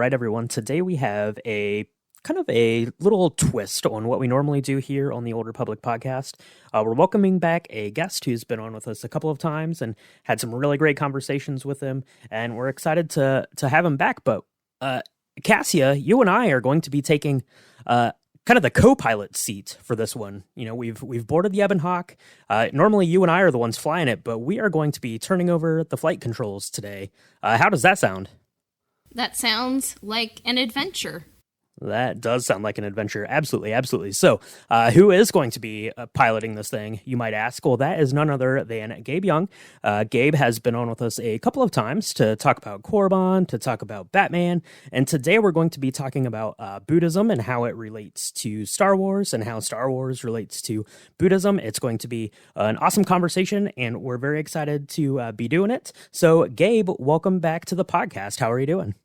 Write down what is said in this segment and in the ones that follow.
right, everyone. Today we have a kind of a little twist on what we normally do here on the Old Republic podcast. We're welcoming back a guest who's been on with us a couple of times and had some really great conversations with him, and we're excited to have him back. But Cassia, you and I are going to be taking kind of the co-pilot seat for this one. You know, we've boarded the Ebon Hawk. Normally, you and I are the ones flying it, but we are going to be turning over the flight controls today. How does that sound? That sounds like an adventure. That does sound like an adventure. Absolutely, absolutely. So, who is going to be piloting this thing, you might ask? Well, that is none other than Gabe Young. Gabe has been on with us a couple of times to talk about Korriban, to talk about Batman, and today we're going to be talking about Buddhism and how it relates to Star Wars and how Star Wars relates to Buddhism. It's going to be an awesome conversation, and we're very excited to be doing it. So, Gabe, welcome back to the podcast. How are you doing?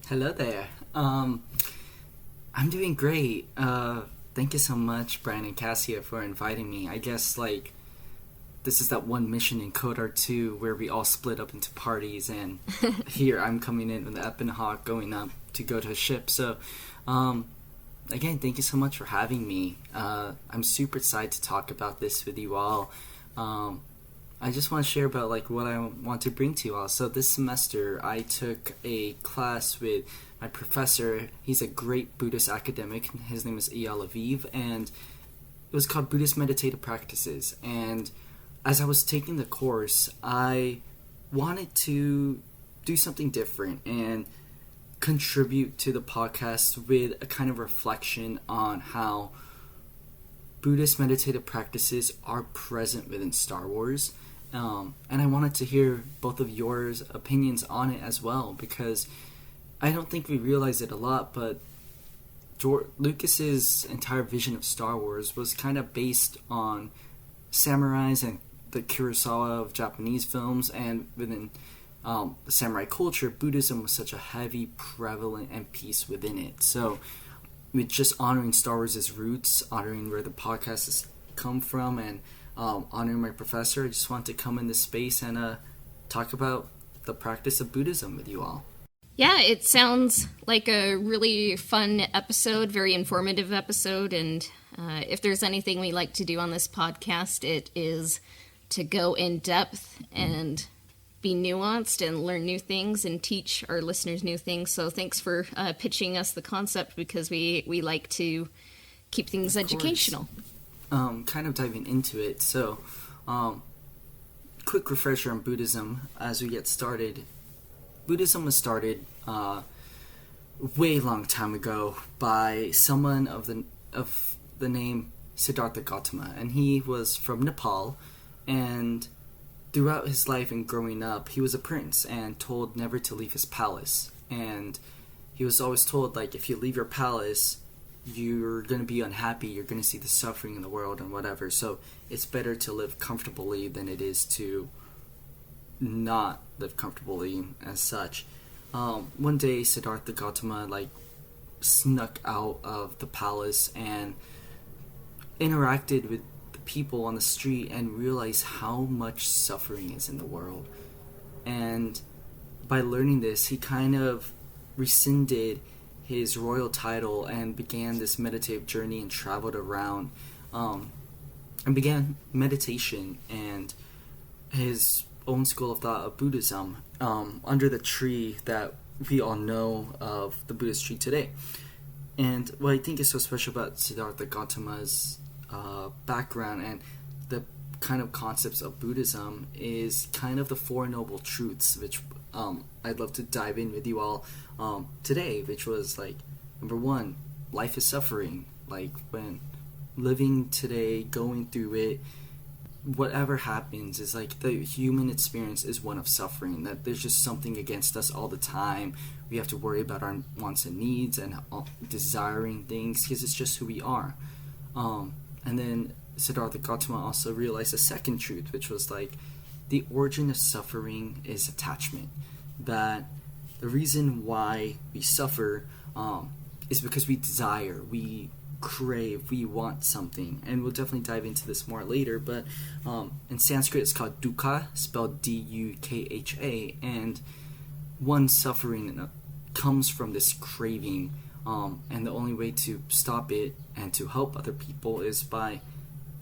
Hello there. I'm doing great. Thank you so much, Brian and Cassia, for inviting me. I guess, this is that one mission in KOTOR 2 where we all split up into parties, and here I'm coming in with the Ebon Hawk going up to go to a ship. So, again, thank you so much for having me. I'm super excited to talk about this with you all. I just want to share about, what I want to bring to you all. So this semester, I took a class with my professor. He's a great Buddhist academic. His name is Eyal Aviv, and it was called Buddhist Meditative Practices. And as I was taking the course, I wanted to do something different and contribute to the podcast with a kind of reflection on how Buddhist meditative practices are present within Star Wars. And I wanted to hear both of your opinions on it as well, because I don't think we realize it a lot, but Lucas's entire vision of Star Wars was kind of based on samurais and the Kurosawa of Japanese films, and within the samurai culture, Buddhism was such a heavy, prevalent, and piece within it. So, with just honoring Star Wars' roots, honoring where the podcast has come from, and honoring my professor, I just want to come in this space and talk about the practice of Buddhism with you all. Yeah, it sounds like a really fun episode, very informative episode, and if there's anything we like to do on this podcast, it is to go in depth and be nuanced and learn new things and teach our listeners new things. So thanks for pitching us the concept, because we like to keep things educational. Kind of diving into it. So, quick refresher on Buddhism as we get started. Buddhism was started way long time ago by someone of the name Siddhartha Gautama, and he was from Nepal, and throughout his life and growing up, he was a prince and told never to leave his palace. And he was always told, if you leave your palace, you're going to be unhappy, you're going to see the suffering in the world and whatever. So it's better to live comfortably than it is to not live comfortably as such. One day, Siddhartha Gautama, snuck out of the palace and interacted with people on the street and realize how much suffering is in the world. And by learning this, he kind of rescinded his royal title and began this meditative journey and traveled around and began meditation and his own school of thought of Buddhism under the tree that we all know of, the Buddhist tree today. And what I think is so special about Siddhartha Gautama's background and the kind of concepts of Buddhism is kind of the Four Noble Truths, which I'd love to dive in with you all today, which was number one, life is suffering. When living today, going through it, whatever happens is the human experience is one of suffering, that there's just something against us all the time. We have to worry about our wants and needs and desiring things because it's just who we are. And then Siddhartha Gautama also realized a second truth, which was the origin of suffering is attachment. That the reason why we suffer is because we desire, we crave, we want something. And we'll definitely dive into this more later, but in Sanskrit it's called dukkha, spelled D-U-K-H-A, and one suffering comes from this craving, and the only way to stop it and to help other people is by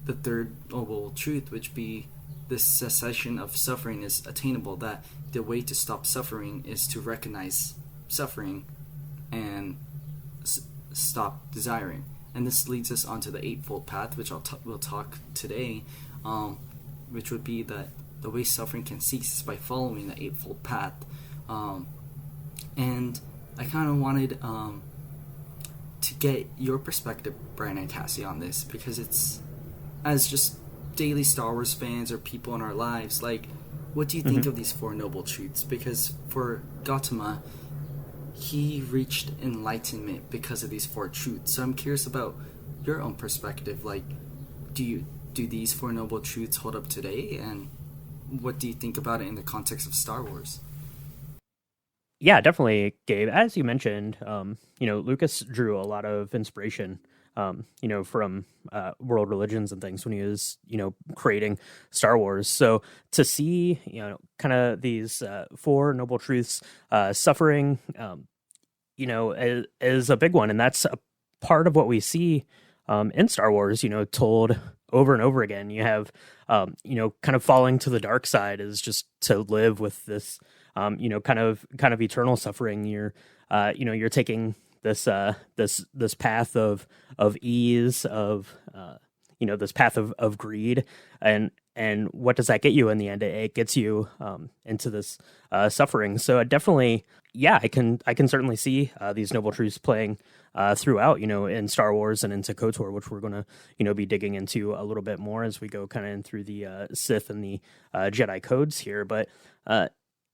the third noble truth, which be the cessation of suffering is attainable, that the way to stop suffering is to recognize suffering and stop desiring. And this leads us onto the Eightfold Path, which we'll talk today, which would be that the way suffering can cease is by following the Eightfold Path. And I kind of wanted to get your perspective, Brian and Cassie, on this, because it's, as just daily Star Wars fans or people in our lives, like, what do you think of these Four Noble Truths? Because for Gautama, he reached enlightenment because of these four truths. So I'm curious about your own perspective. Like, do these Four Noble Truths hold up today, and what do you think about it in the context of Star Wars? Yeah, definitely, Gabe. As you mentioned, Lucas drew a lot of inspiration, from world religions and things when he was, creating Star Wars. So to see, kind of these Four Noble Truths, suffering, is a big one. And that's a part of what we see in Star Wars, told over and over again. You have, kind of falling to the dark side is just to live with this, kind of eternal suffering. You're taking this path of ease, of this path of greed, and what does that get you in the end? It gets you into this suffering. So definitely, I can certainly see these noble truths playing throughout, in Star Wars and into KOTOR, which we're going to be digging into a little bit more as we go kind of in through the Sith and the Jedi codes here. But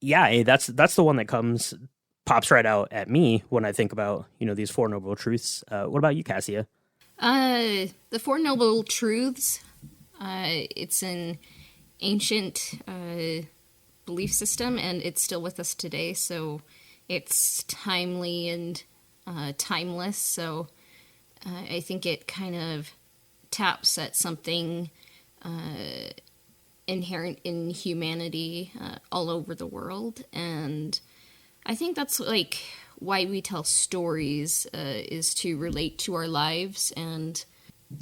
that's the one that pops right out at me when I think about, these Four Noble Truths. What about you, Cassia? The Four Noble Truths, it's an ancient belief system, and it's still with us today, so it's timely and timeless. So I think it kind of taps at something inherent in humanity all over the world, and I think that's like why we tell stories, is to relate to our lives. And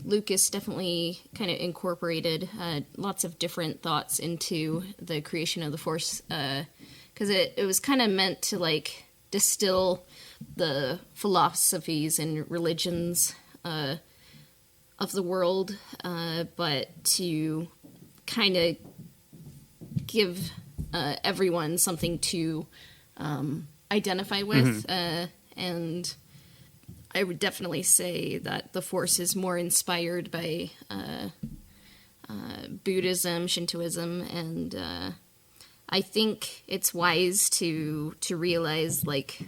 Lucas definitely kind of incorporated lots of different thoughts into the creation of the Force, because it was kind of meant to like distill the philosophies and religions of the world, but to kind of give everyone something to identify with, and I would definitely say that the Force is more inspired by Buddhism, Shintoism, and I think it's wise to realize like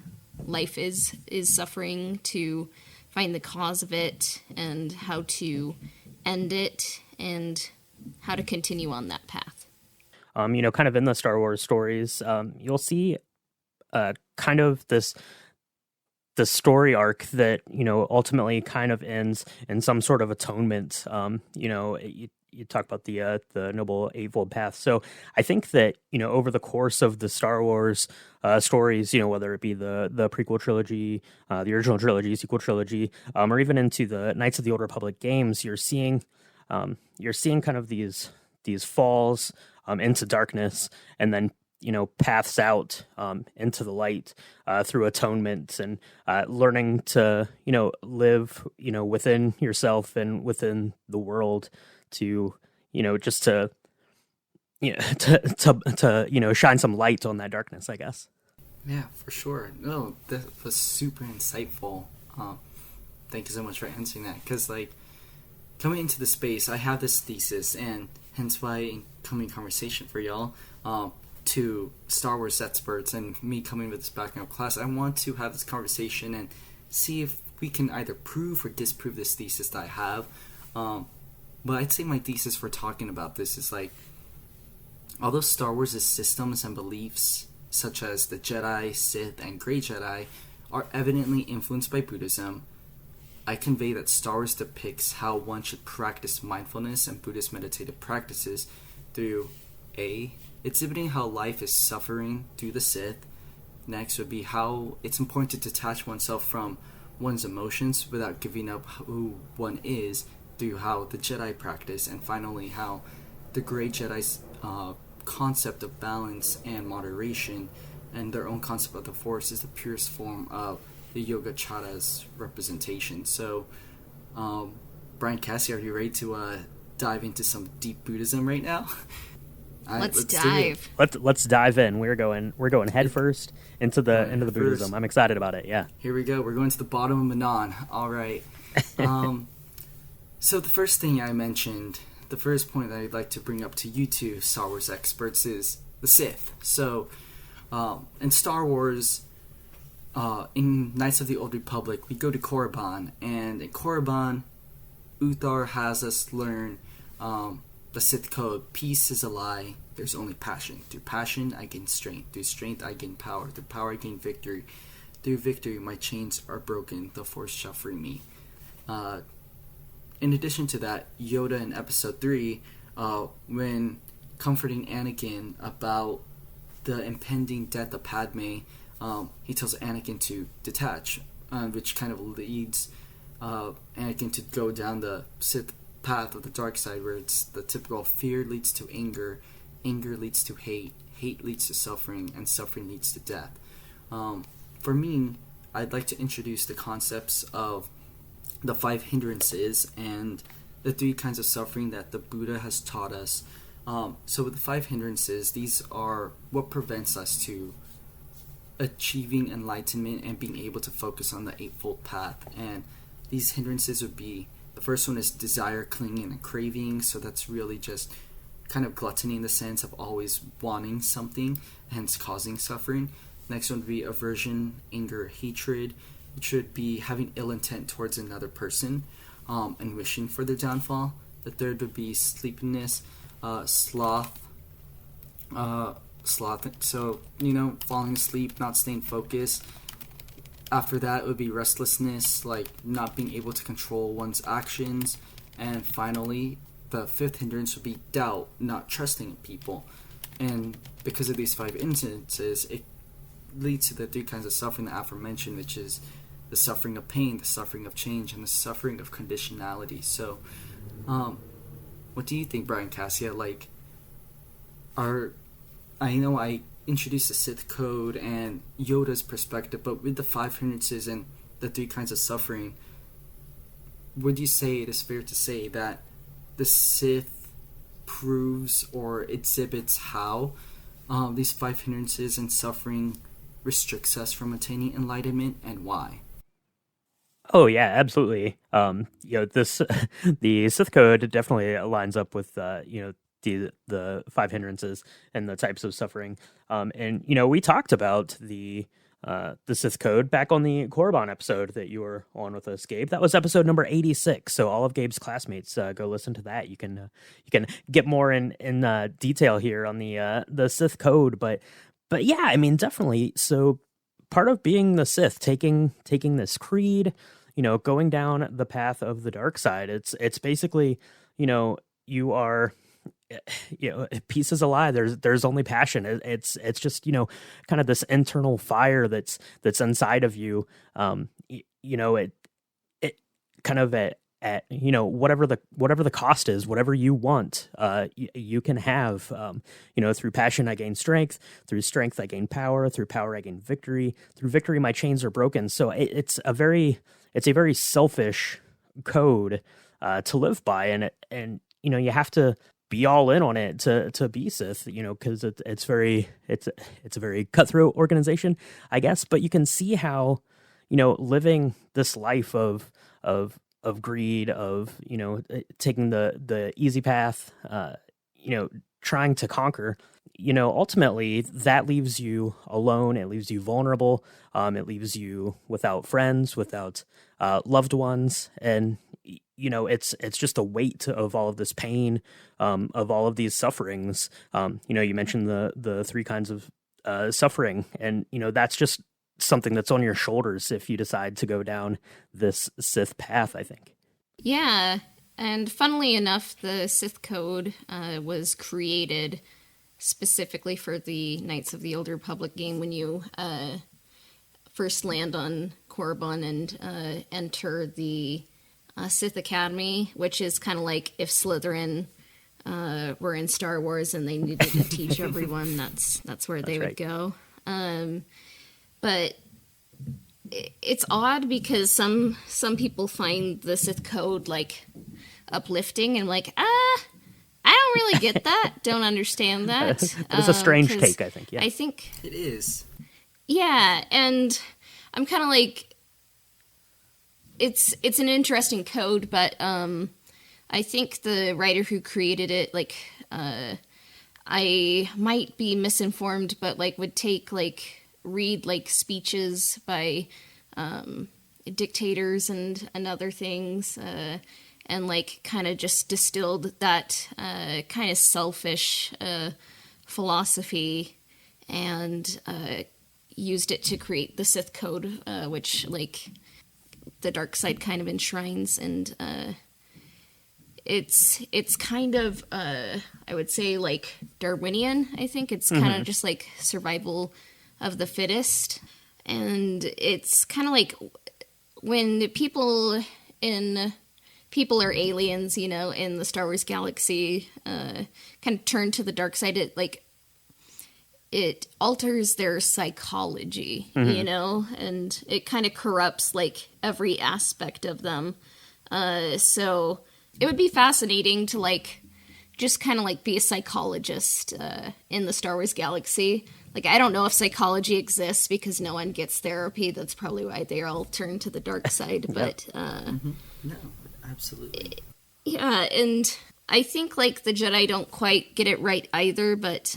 life is suffering, to find the cause of it and how to end it and how to continue on that path. Kind of in the Star Wars stories, you'll see kind of this story arc that, ultimately kind of ends in some sort of atonement. You talk about the Noble Eightfold Path. So I think that, over the course of the Star Wars stories, whether it be the prequel trilogy, the original trilogy, sequel trilogy, or even into the Knights of the Old Republic games, you're seeing kind of these falls into darkness, and then paths out into the light through atonement and learning to live within yourself and within the world, to just to shine some light on that darkness, I guess. Yeah, for sure. No, that was super insightful. Thank you so much for answering that, because like coming into the space, I have this thesis, and hence why in coming conversation for y'all, to Star Wars experts and me coming with this background class, I want to have this conversation and see if we can either prove or disprove this thesis that I have. But I'd say my thesis for talking about this is like, although Star Wars' systems and beliefs, such as the Jedi, Sith, and Grey Jedi, are evidently influenced by Buddhism, I convey that Star Wars depicts how one should practice mindfulness and Buddhist meditative practices through exhibiting how life is suffering through the Sith, Next would be how it's important to detach oneself from one's emotions without giving up who one is through how the Jedi practice, and finally how the Great Jedi's concept of balance and moderation and their own concept of the Force is the purest form of the Yogacatra's representation. So, Brian Cassie, are you ready to dive into some deep Buddhism right now? Let's dive. Let's dive in. We're going head first into the Buddhism. I'm excited about it. Yeah. Here we go. We're going to the bottom of Manon. All right. So the first thing I mentioned, the first point that I'd like to bring up to you two Star Wars experts is the Sith. So, in Star Wars, in Knights of the Old Republic, we go to Korriban, and in Korriban, Uthar has us learn the Sith code. Peace is a lie. There's only passion. Through passion, I gain strength. Through strength, I gain power. Through power, I gain victory. Through victory, my chains are broken. The Force shall free me. In addition to that, Yoda in Episode 3, when comforting Anakin about the impending death of Padme, he tells Anakin to detach, which kind of leads Anakin to go down the Sith path of the dark side, where it's the typical fear leads to anger, anger leads to hate, hate leads to suffering, and suffering leads to death. For me, I'd like to introduce the concepts of the 5 hindrances and the 3 kinds of suffering that the Buddha has taught us. So with the 5 hindrances, these are what prevents us to achieving enlightenment and being able to focus on the Eightfold Path. And these hindrances would be, the first one is desire, clinging, and craving. So that's really just kind of gluttony in the sense of always wanting something, hence causing suffering. Next one would be aversion, anger, hatred, which would be having ill intent towards another person and wishing for their downfall. The third would be sleepiness, sloth, so, falling asleep, not staying focused. After that would be restlessness, like not being able to control one's actions. And finally, the 5th hindrance would be doubt, not trusting in people. And because of these 5 instances, it leads to the 3 kinds of suffering that aforementioned, which is the suffering of pain, the suffering of change, and the suffering of conditionality. So, what do you think, Brian Cassia? I know I introduced the Sith code and Yoda's perspective, but with the 5 hindrances and the 3 kinds of suffering, would you say it is fair to say that the Sith proves or exhibits how these 5 hindrances and suffering restricts us from attaining enlightenment, and why? Oh yeah, absolutely. This the Sith code definitely lines up with the 5 hindrances and the types of suffering. And we talked about the Sith code back on the Korriban episode that you were on with us, Gabe. That was episode number 86. So all of Gabe's classmates, go listen to that. You can get more in detail here on the Sith code, but yeah, I mean, definitely. So part of being the Sith, taking this creed, going down the path of the dark side, it's basically, you are, peace is a lie. There's only passion. It's just, kind of this internal fire that's inside of you. It kind of at whatever the cost is, whatever you want, you can have. Through passion I gain strength, through strength I gain power, through power I gain victory, through victory my chains are broken. So it's a very selfish code to live by, and you have to be all in on it to be Sith, because it's a very cutthroat organization, I guess. But you can see how, living this life of greed, of taking the easy path, trying to conquer, ultimately that leaves you alone. It leaves you vulnerable. It leaves you without friends, without loved ones, and it's just a weight of all of this pain, of all of these sufferings. You mentioned the 3 kinds of suffering, and that's just something that's on your shoulders if you decide to go down this Sith path, I think. Yeah, and funnily enough, the Sith code was created specifically for the Knights of the Old Republic game, when you first land on Korriban and enter the Sith Academy, which is kind of like if Slytherin were in Star Wars and they needed to teach everyone, that's where they would go. But it's odd because some people find the Sith code like uplifting, and like, I don't really get that. Don't understand that. It's a strange take, I think. Yeah, I think It is. Yeah, and I'm kind of like, it's an interesting code, but I think the writer who created it, like, I might be misinformed, but like would read like speeches by dictators and other things, and like kind of just distilled that kind of selfish philosophy and used it to create the Sith code, which like the dark side kind of enshrines, and it's kind of I would say like Darwinian. I think it's kind of just like survival of the fittest, and it's kind of like when people are aliens, you know, in the Star Wars galaxy, kind of turn to the dark side. It alters their psychology, you know, and it kind of corrupts like every aspect of them. So it would be fascinating to like just kind of like be a psychologist in the Star Wars galaxy. Like, I don't know if psychology exists because no one gets therapy. That's probably why they all turn to the dark side. But No, absolutely. Yeah, and I think like the Jedi don't quite get it right either, but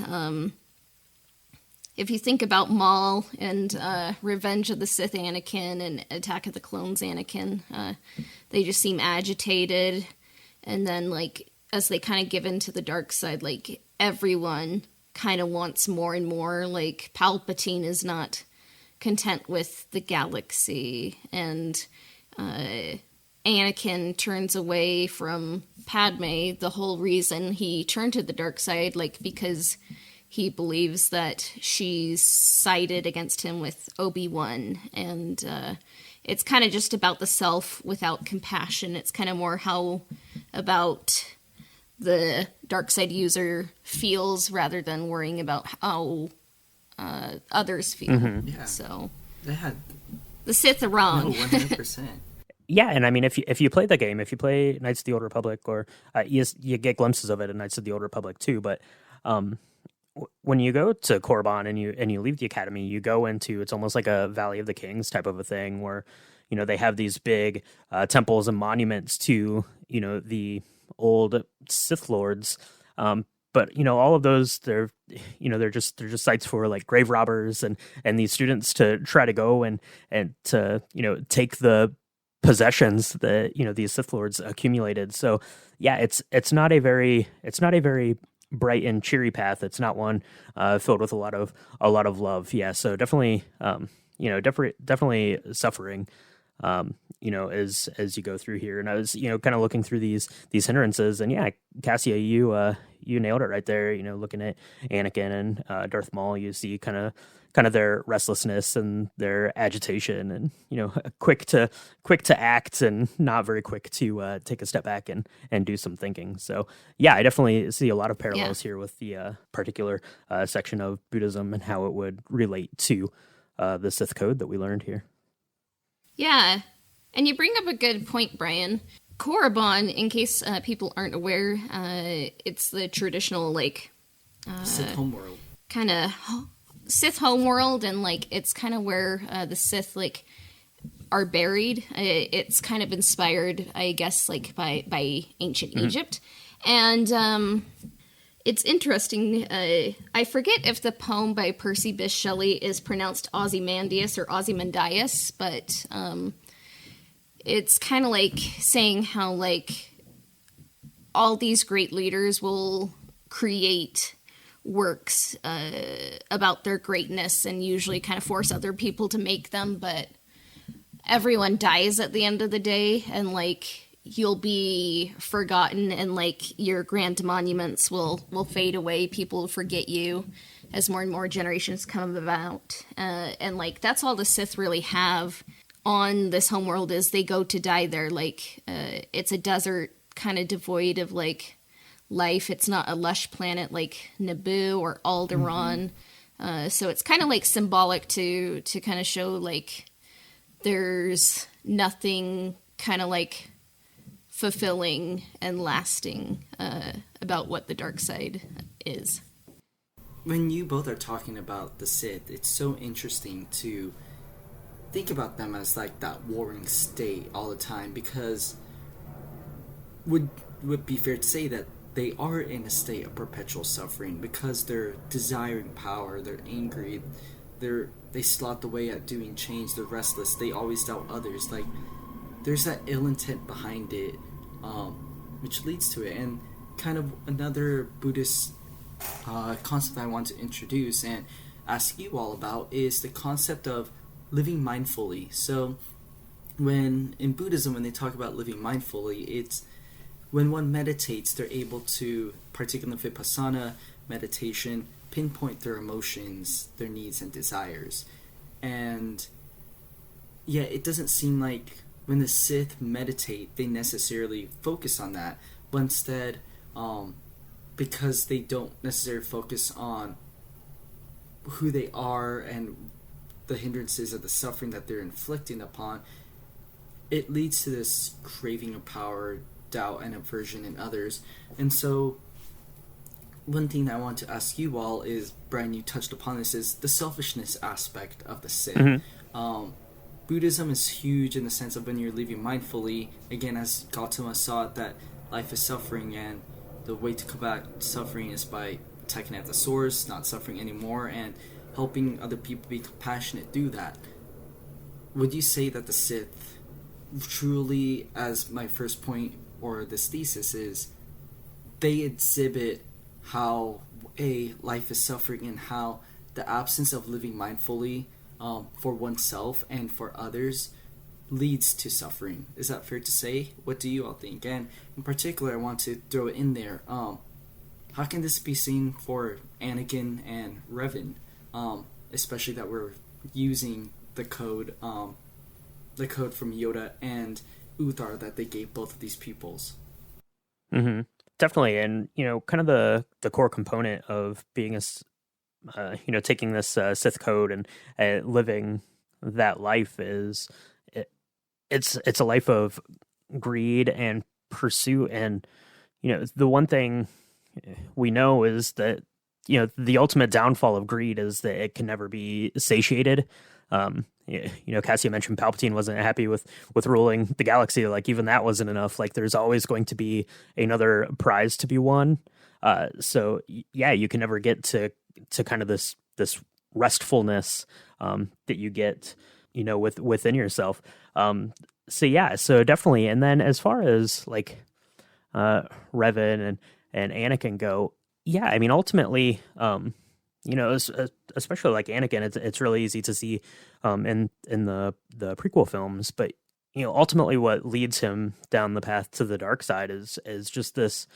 if you think about Maul and Revenge of the Sith Anakin and Attack of the Clones Anakin, they just seem agitated. And then, like, as they kind of give into the dark side, like, everyone kind of wants more and more. Like, Palpatine is not content with the galaxy. And Anakin turns away from Padme. The whole reason he turned to the dark side, like, because he believes that she's sided against him with Obi-Wan, and it's kind of just about the self without compassion. It's kind of more how about the dark side user feels rather than worrying about how others feel. Yeah. So They had the Sith are wrong. 100%. Yeah, and I mean, if you play the game, if you play Knights of the Old Republic, or you get glimpses of it in Knights of the Old Republic too, but when you go to Korriban and you leave the academy, you go into, it's almost like a Valley of the Kings type of a thing, where you know they have these big temples and monuments to, you know, the old Sith lords, but you know all of those, they're just sites for like grave robbers and these students to try to go and to, you know, take the possessions that, you know, these Sith lords accumulated. So yeah, it's not a very bright and cheery path. It's not one filled with a lot of love. Yeah, so definitely definitely suffering, you know, as you go through here. And I was, you know, kind of looking through these hindrances, and yeah, Cassia, you nailed it right there. You know, looking at Anakin and Darth Maul, you see kind of their restlessness and their agitation, and you know, quick to act and not very quick to take a step back and do some thinking. So yeah, I definitely see a lot of parallels here with the particular section of Buddhism and how it would relate to the Sith code that we learned here. Yeah, and you bring up a good point, Brian. Korriban, in case people aren't aware, it's the traditional like Sith homeworld. Kind of Sith homeworld, and like it's kind of where the Sith like are buried. It's kind of inspired, I guess, like by ancient Egypt, and it's interesting. I forget if the poem by Percy Bysshe Shelley is pronounced Ozymandias or Ozymandias, but it's kind of like saying how like all these great leaders will create works about their greatness and usually kind of force other people to make them, but everyone dies at the end of the day, and like you'll be forgotten, and like your grand monuments will fade away. People will forget you as more and more generations come about. And like that's all the Sith really have on this homeworld, is they go to die there. Like it's a desert kind of devoid of like life. It's not a lush planet like Naboo or Alderaan. So it's kind of like symbolic to kind of show like there's nothing kind of like fulfilling and lasting about what the dark side is. When you both are talking about the Sith, it's so interesting to think about them as like that warring state all the time, because would be fair to say that they are in a state of perpetual suffering because they're desiring power, they're angry, they slot the way at doing change, they're restless, they always doubt others. Like there's that ill intent behind it, which leads to it. And kind of another Buddhist concept I want to introduce and ask you all about is the concept of living mindfully. So in Buddhism, when they talk about living mindfully, it's when one meditates, they're able to, particularly in Vipassana meditation, pinpoint their emotions, their needs and desires. And yeah, it doesn't seem like when the Sith meditate, they necessarily focus on that, but instead, because they don't necessarily focus on who they are and the hindrances of the suffering that they're inflicting upon, it leads to this craving of power, doubt, and aversion in others. And so, one thing I want to ask you all is, Brian, you touched upon this, is the selfishness aspect of the Sith. Buddhism is huge in the sense of when you're living mindfully, again, as Gautama saw it, that life is suffering, and the way to combat suffering is by attacking at the source, not suffering anymore, and helping other people be compassionate through that. Would you say that the Sith truly, as my first point or this thesis is, they exhibit how life is suffering and how the absence of living mindfully for oneself and for others leads to suffering? Is that fair to say? What do you all think? And in particular, I want to throw it in there. How can this be seen for Anakin and Revan? Especially that we're using the code from Yoda and Uthar that they gave both of these peoples. Mm-hmm. Definitely, and kind of the core component of being a taking this Sith code and living that life is it's a life of greed and pursuit. And the one thing we know is that the ultimate downfall of greed is that it can never be satiated. Cassia mentioned Palpatine wasn't happy with ruling the galaxy. Like even that wasn't enough. Like there's always going to be another prize to be won. So yeah, you can never get to kind of this restfulness that you get within yourself. So definitely. And then as far as like Revan and Anakin go, yeah, I mean ultimately especially like Anakin, it's really easy to see in the prequel films, but ultimately what leads him down the path to the dark side is just this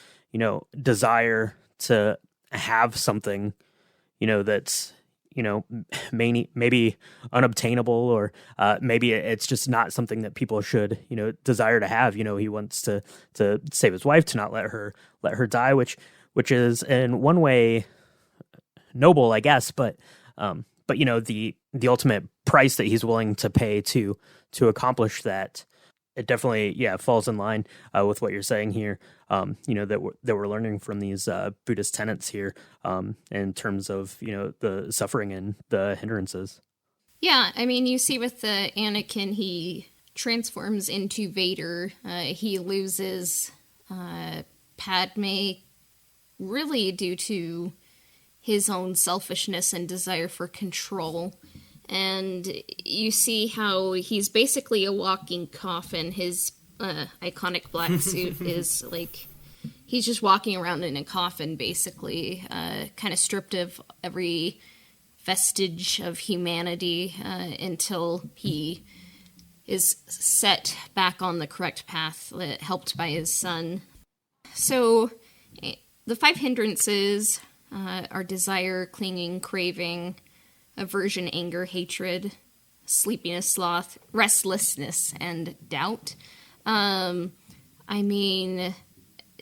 desire to have something that's maybe unobtainable, or maybe it's just not something that people should desire to have. He wants to save his wife, to not let her die, which is in one way noble, I guess, but the ultimate price that he's willing to pay to accomplish that, it definitely falls in line with what you're saying here. That we're learning from these Buddhist tenets here, in terms of the suffering and the hindrances. Yeah, I mean, you see with the Anakin, he transforms into Vader. He loses Padme really due to his own selfishness and desire for control. And you see how he's basically a walking coffin. His iconic black suit is like, he's just walking around in a coffin, basically, kind of stripped of every vestige of humanity, until he is set back on the correct path, helped by his son. So the 5 hindrances are desire, clinging, craving, aversion, anger, hatred, sleepiness, sloth, restlessness, and doubt. I mean,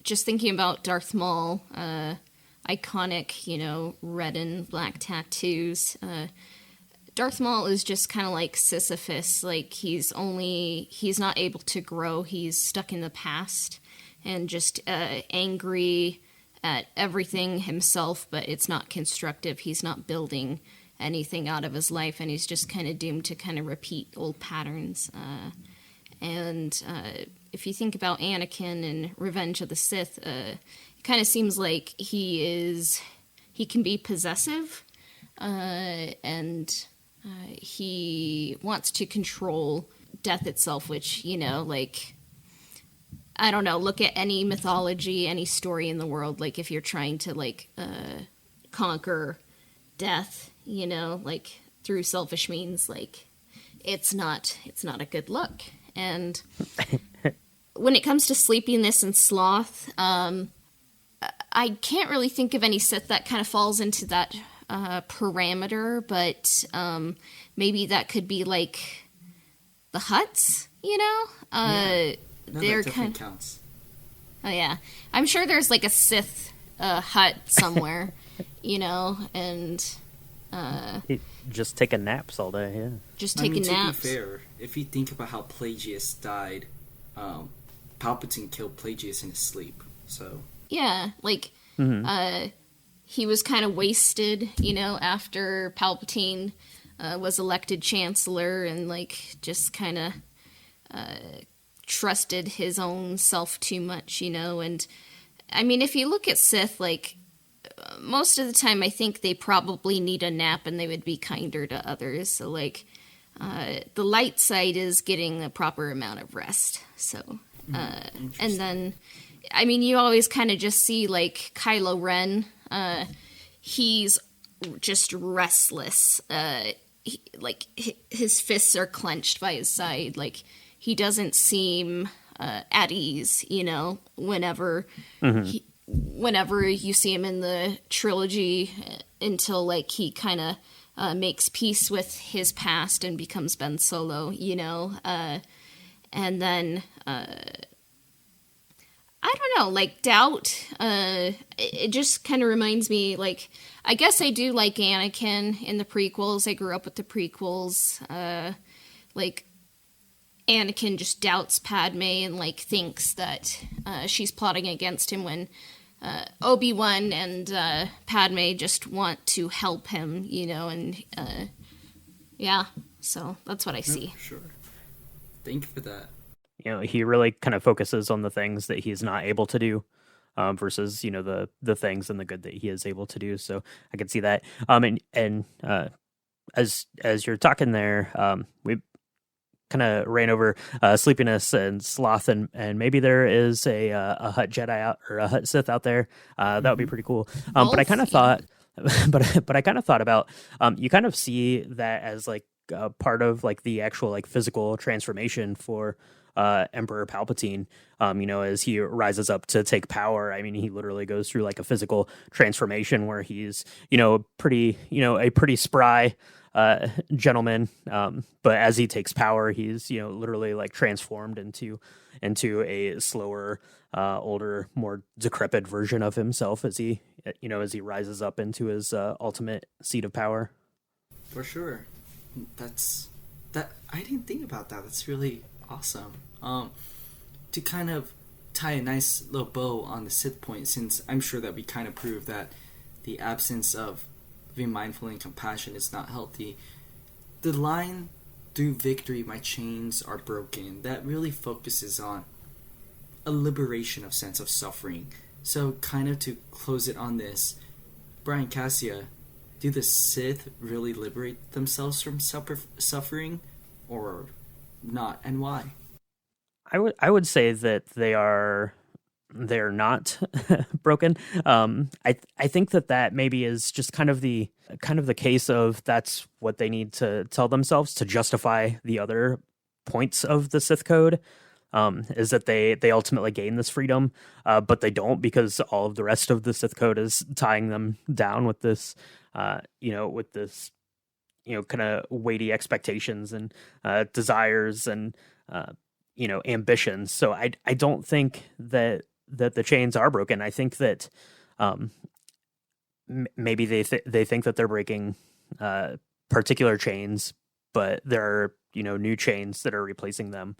just thinking about Darth Maul, iconic, red and black tattoos. Darth Maul is just kind of like Sisyphus. Like, he's not able to grow. He's stuck in the past and just angry at everything himself, but it's not constructive. He's not building anything out of his life, and he's just kind of doomed to kind of repeat old patterns. And if you think about Anakin and Revenge of the Sith, it kind of seems like he can be possessive, and he wants to control death itself, which, I don't know, look at any mythology, any story in the world, like if you're trying to conquer death, through selfish means, it's not a good look. And when it comes to sleepiness and sloth, I can't really think of any Sith that kind of falls into that parameter, but maybe that could be like the Hutts, Yeah. No, they're that definitely counts. Oh yeah, I'm sure there's like a Sith hut somewhere, and just taking naps all day. Yeah, just taking naps. To be fair, if you think about how Plagueis died, Palpatine killed Plagueis in his sleep. So yeah, he was kind of wasted, after Palpatine was elected Chancellor, and just kind of trusted his own self too much, and I mean, if you look at Sith, most of the time I think they probably need a nap and they would be kinder to others. So the light side is getting the proper amount of rest. So and then I mean, you always kind of just see Kylo Ren, he's just restless, his fists are clenched by his side, he doesn't seem at ease, whenever whenever you see him in the trilogy, until he kind of makes peace with his past and becomes Ben Solo, and then I don't know, doubt. It just kind of reminds me, I guess I do like Anakin in the prequels. I grew up with the prequels. Anakin just doubts Padme and thinks that she's plotting against him, when Obi-Wan and Padme just want to help him, and yeah, so that's what I see. Sure. Thank you for that. He really kind of focuses on the things that he's not able to do, versus the things and the good that he is able to do. So I can see that. And as you're talking there, we kind of ran over sleepiness and sloth, and maybe there is a Hutt Jedi out, or a Hutt Sith out there. That would be pretty cool. But I kind of thought, but I kind of thought about, you kind of see that as part of the actual physical transformation for Emperor Palpatine, as he rises up to take power. I mean, he literally goes through a physical transformation where he's, a pretty spry gentleman, but as he takes power, he's literally transformed into a slower, older, more decrepit version of himself as he rises up into his ultimate seat of power. For sure. That I didn't think about that. That's really awesome. To kind of tie a nice little bow on the Sith point, since I'm sure that we kind of proved that the absence of being mindful and compassion is not healthy. The line, "through victory my chains are broken," that really focuses on a liberation of sense of suffering. So kind of to close it on this, Brian Cassia, do the Sith really liberate themselves from suffering, or not, and why? I would say that they're not broken. I think that maybe is just kind of the case of that's what they need to tell themselves to justify the other points of the Sith code. Is that they ultimately gain this freedom, but they don't, because all of the rest of the Sith code is tying them down with this, with this, kind of weighty expectations and desires and ambitions. So I don't think that the chains are broken. I think that maybe they think that they're breaking particular chains, but there are new chains that are replacing them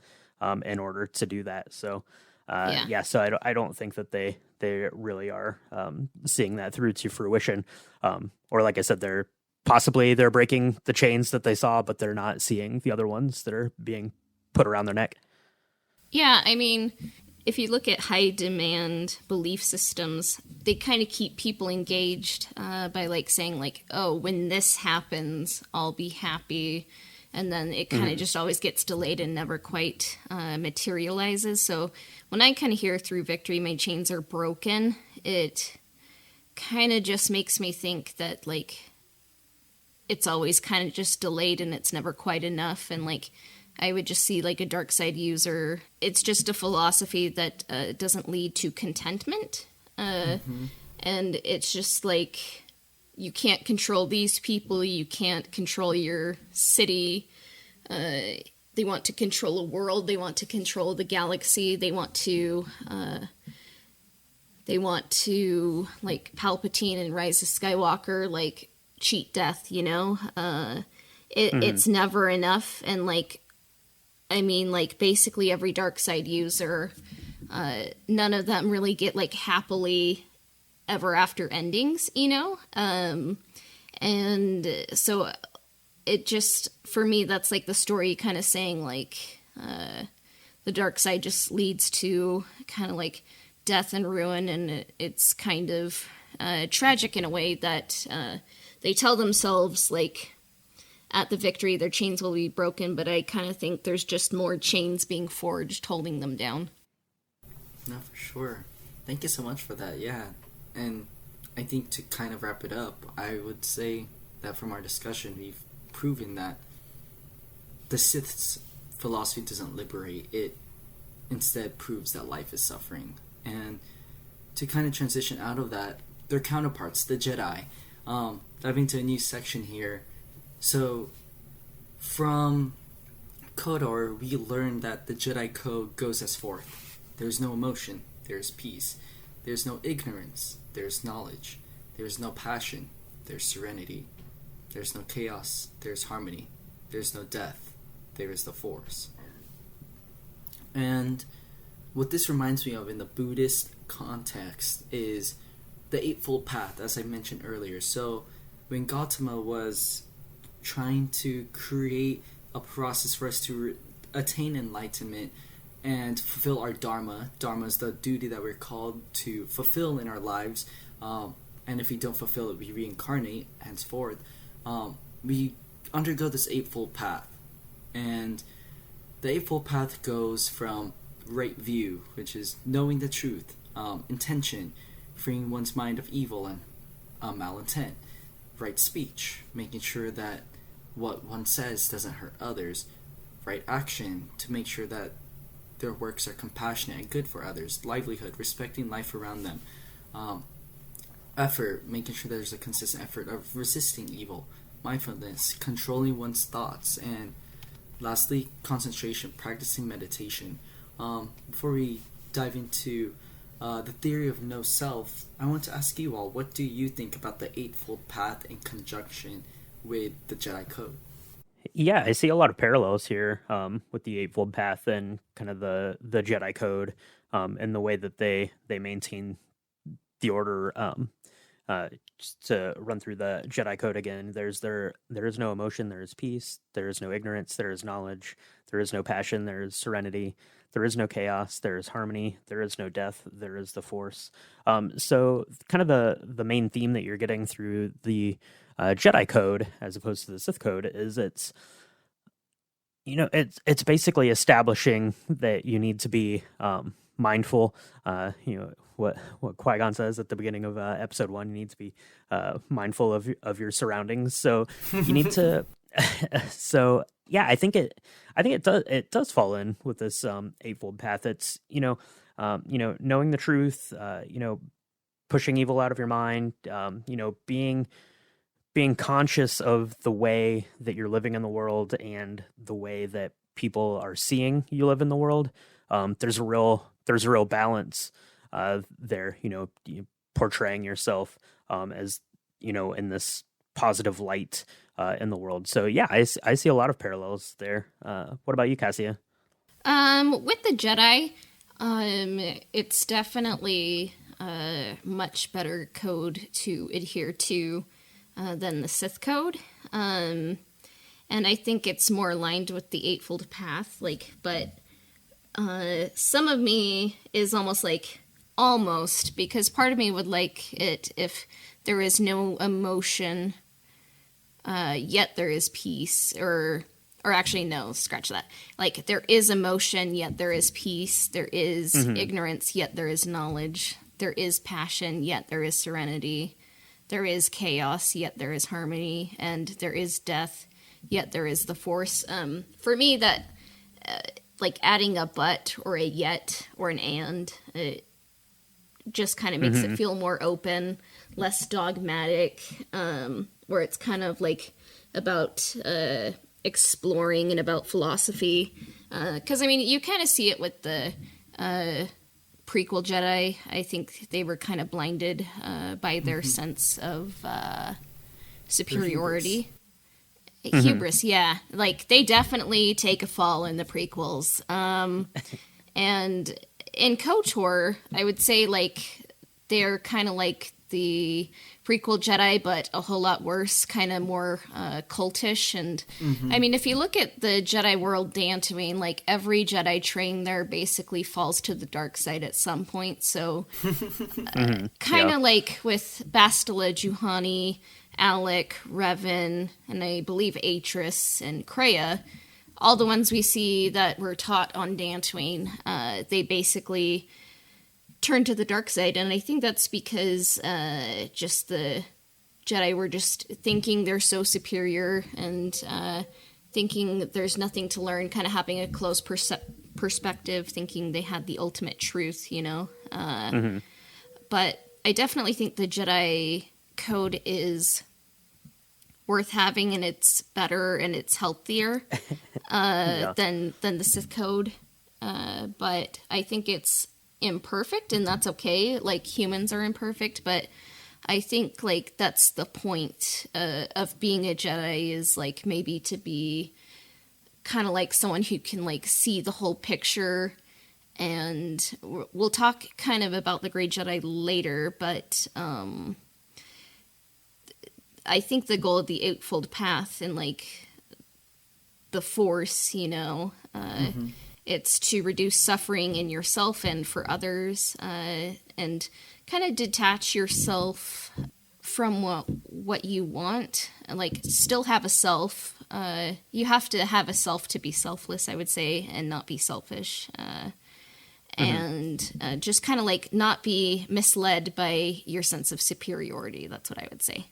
in order to do that. So so I don't think that they really are seeing that through to fruition. Or like I said, they're breaking the chains that they saw, but they're not seeing the other ones that are being put around their neck. Yeah, I mean, if you look at high demand belief systems, they kind of keep people engaged by like saying like, oh, when this happens, I'll be happy. And then it kind of just always gets delayed and never quite materializes. So when I kind of hear through victory, my chains are broken, it kind of just makes me think that like it's always kind of just delayed and it's never quite enough. And like I would just see like a dark side user. It's just a philosophy that doesn't lead to contentment. And it's just like, you can't control these people. You can't control your city. They want to control a world. They want to control the galaxy. They want to like Palpatine and Rise of Skywalker, like cheat death, It's never enough. And like, I mean, like basically every dark side user, none of them really get like happily ever after endings, and so it just, for me, that's like the story kind of saying like the dark side just leads to kind of like death and ruin, and it's kind of tragic in a way that they tell themselves like at the victory their chains will be broken, but I kind of think there's just more chains being forged holding them down. No, for sure. Thank you so much for that. Yeah. And I think to kind of wrap it up, I would say that from our discussion, we've proven that the Sith's philosophy doesn't liberate. It instead proves that life is suffering. And to kind of transition out of that, their counterparts, the Jedi, diving into a new section here. So from Kotor, we learned that the Jedi code goes as forth. There's no emotion, there's peace. There's no ignorance, there's knowledge. There's no passion, there's serenity. There's no chaos, there's harmony. There's no death, there is the Force. And what this reminds me of in the Buddhist context is the Eightfold Path, as I mentioned earlier. So when Gautama was trying to create a process for us to attain enlightenment and fulfill our dharma. Dharma is the duty that we're called to fulfill in our lives. And if we don't fulfill it, we reincarnate, henceforth. We undergo this Eightfold Path. And the Eightfold Path goes from right view, which is knowing the truth, intention, freeing one's mind of evil and malintent, right speech, making sure that what one says doesn't hurt others, right action, to make sure that their works are compassionate and good for others, livelihood, respecting life around them, effort, making sure there's a consistent effort of resisting evil, mindfulness, controlling one's thoughts, and lastly, concentration, practicing meditation. Before we dive into the theory of no self, I want to ask you all, what do you think about the Eightfold Path in conjunction with the Jedi Code? Yeah, I see a lot of parallels here with the Eightfold Path and kind of the Jedi Code and the way that they maintain the order. Just to run through the Jedi Code again, there is no emotion, there is peace, there is no ignorance, there is knowledge, there is no passion, there is serenity, there is no chaos, there is harmony, there is no death, there is the Force. So kind of the main theme that you're getting through the Jedi Code as opposed to the Sith Code is it's basically establishing that you need to be mindful. What Qui-Gon says at the beginning of episode 1, you need to be mindful of your surroundings. So you need to yeah, I think it does fall in with this Eightfold Path. It's knowing the truth, pushing evil out of your mind, being conscious of the way that you're living in the world and the way that people are seeing you live in the world. There's a real balance there. Portraying yourself as in this positive light in the world. So yeah, I see a lot of parallels there. What about you, Cassia? With the Jedi, it's definitely a much better code to adhere to than the Sith code. And I think it's more aligned with the Eightfold Path. But some of me is almost, because part of me would like it if there is no emotion, yet there is peace, or actually, no, scratch that. There is emotion, yet there is peace. There is ignorance, yet there is knowledge. There is passion, yet there is serenity. There is chaos, yet there is harmony. And there is death, yet there is the Force. For me, that, adding a but or a yet or an and, it just kind of makes it feel more open, less dogmatic, where it's kind of about exploring and about philosophy. Because, you kind of see it with the prequel Jedi. I think they were kind of blinded by their sense of superiority. Hubris, yeah. They definitely take a fall in the prequels. And in KOTOR, I would say, they're kind of like the prequel Jedi, but a whole lot worse, kind of more cultish. And if you look at the Jedi world Dantooine, every Jedi trained there basically falls to the dark side at some point. So kind of with Bastila, Juhani, Alec, Revan, and I believe Atris and Kreia, all the ones we see that were taught on Dantooine, they basically turn to the dark side, and I think that's because just the Jedi were just thinking they're so superior and thinking that there's nothing to learn, kind of having a closed perspective, thinking they had the ultimate truth, But I definitely think the Jedi code is worth having, and it's better and it's healthier than the Sith code. But I think it's imperfect, and that's okay. Humans are imperfect, but I think that's the point of being a Jedi, is maybe to be kind of someone who can see the whole picture. And we'll talk kind of about the Grey Jedi later, but I think the goal of the Eightfold Path and the Force, it's to reduce suffering in yourself and for others, and kind of detach yourself from what you want. Still have a self. You have to have a self to be selfless, I would say, and not be selfish. And just kind of not be misled by your sense of superiority. That's what I would say.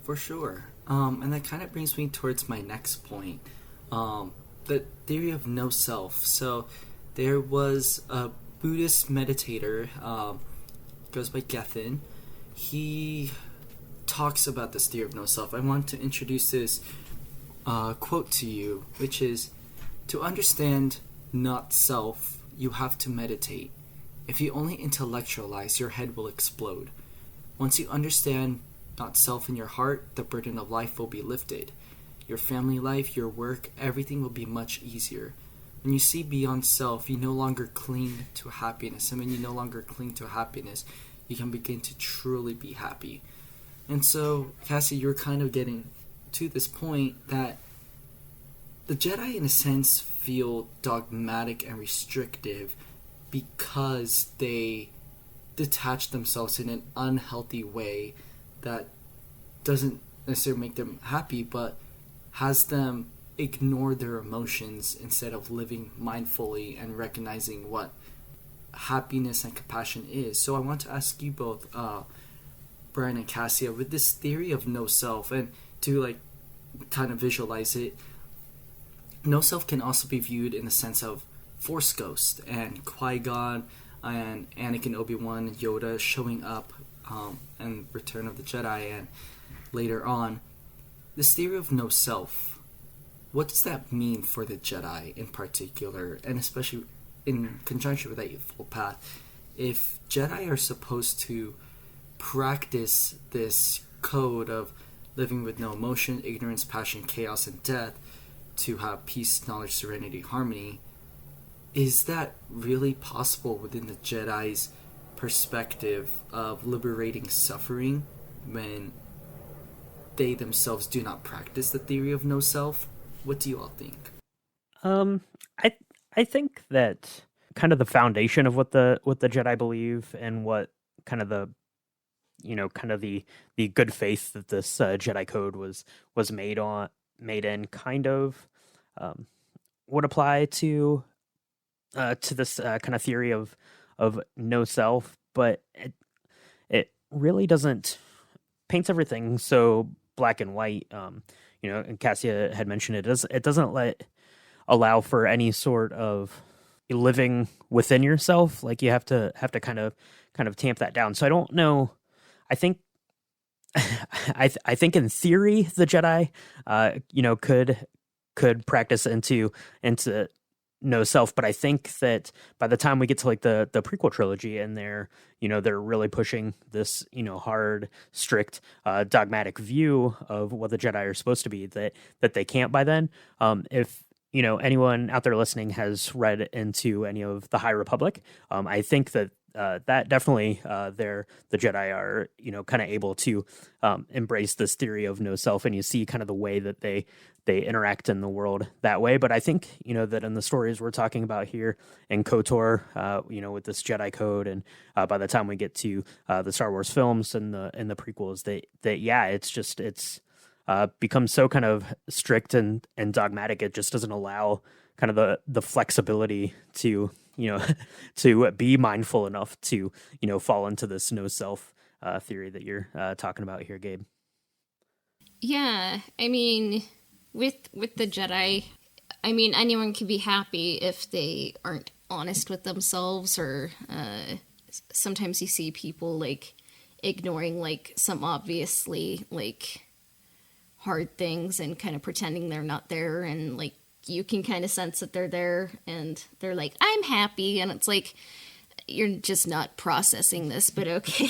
For sure. And that kind of brings me towards my next point. The theory of no self. So there was a Buddhist meditator, goes by Gethin. He talks about this theory of no self. I want to introduce this quote to you, which is, to understand not self, you have to meditate. If you only intellectualize, your head will explode. Once you understand not self in your heart, the burden of life will be lifted. Your family life, your work, everything will be much easier. When you see beyond self, you no longer cling to happiness. And when you no longer cling to happiness, you can begin to truly be happy. And so, Cassie, you're kind of getting to this point that the Jedi, in a sense, feel dogmatic and restrictive because they detach themselves in an unhealthy way that doesn't necessarily make them happy, but has them ignore their emotions instead of living mindfully and recognizing what happiness and compassion is. So I want to ask you both, Brian and Cassia, with this theory of no self, and to kind of visualize it, no self can also be viewed in the sense of Force Ghost and Qui-Gon and Anakin, Obi-Wan, Yoda showing up and Return of the Jedi and later on. This theory of no self, what does that mean for the Jedi in particular, and especially in conjunction with that Eightfold Path? If Jedi are supposed to practice this code of living with no emotion, ignorance, passion, chaos, and death to have peace, knowledge, serenity, harmony, is that really possible within the Jedi's perspective of liberating suffering when they themselves do not practice the theory of no self? What do you all think? I think that kind of the foundation of what the Jedi believe and what kind of the kind of the good faith that this Jedi code was made in kind of would apply to this kind of theory of no self, but it really doesn't paints everything so black and white. And Cassia had mentioned it doesn't allow for any sort of living within yourself. Like you have to kind of tamp that down. So I don't know. I think I think in theory the Jedi could practice into no self, but I think that by the time we get to like the prequel trilogy and they're really pushing this hard, strict, dogmatic view of what the Jedi are supposed to be, that they can't by then. If anyone out there listening has read into any of the High Republic, I think that that definitely the Jedi are kind of able to embrace this theory of no self, and you see kind of the way that they interact in the world that way. But I think that in the stories we're talking about here in KOTOR, with this Jedi code, and by the time we get to the Star Wars films and the prequels, it's becomes so kind of strict and dogmatic. It just doesn't allow kind of the flexibility to to be mindful enough to fall into this no self theory that you're talking about here, Gabe. Yeah, I mean, with the Jedi, I mean, anyone can be happy if they aren't honest with themselves, or sometimes you see people like ignoring like some obviously like hard things and kind of pretending they're not there, and like you can kind of sense that they're there and they're like, I'm happy, and it's like, you're just not processing this, but okay.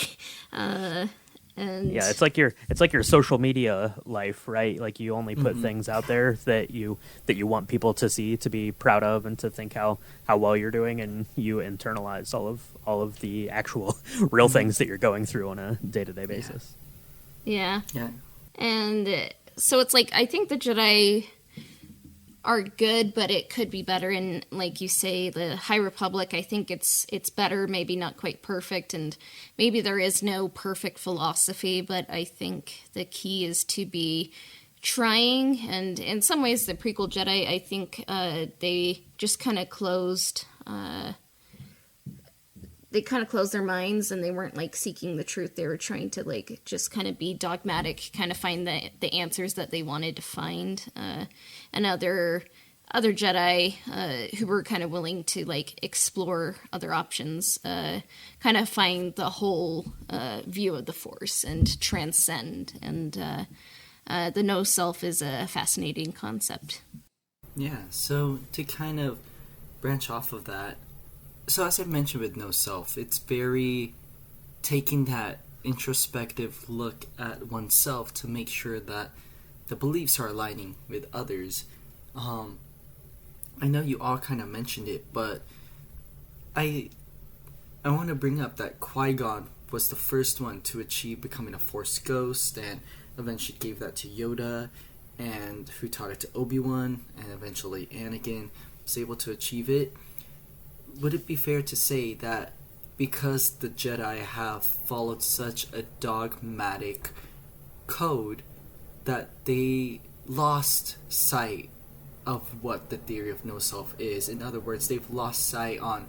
And yeah, it's like your social media life, right? Like you only put things out there that you want people to see, to be proud of, and to think how well you're doing, and you internalize all of the actual real things that you're going through on a day-to-day basis. Yeah. Yeah. And so it's like, I think the Jedi are good, but it could be better. And like you say, the High Republic, I think it's better, maybe not quite perfect, and maybe there is no perfect philosophy, but I think the key is to be trying. And in some ways, the prequel Jedi, I think they just kind of closed their minds, and they weren't like seeking the truth. They were trying to like just kind of be dogmatic, kind of find the answers that they wanted to find. And other Jedi who were kind of willing to like explore other options, kind of find the whole view of the Force and transcend. And the no self is a fascinating concept. Yeah, so to kind of branch off of that, so as I mentioned with no self, it's very taking that introspective look at oneself to make sure that the beliefs are aligning with others. I know you all kind of mentioned it, but I want to bring up that Qui-Gon was the first one to achieve becoming a Force ghost, and eventually gave that to Yoda, and who taught it to Obi-Wan, and eventually Anakin was able to achieve it. Would it be fair to say that because the Jedi have followed such a dogmatic code that they lost sight of what the theory of no self is? In other words, they've lost sight on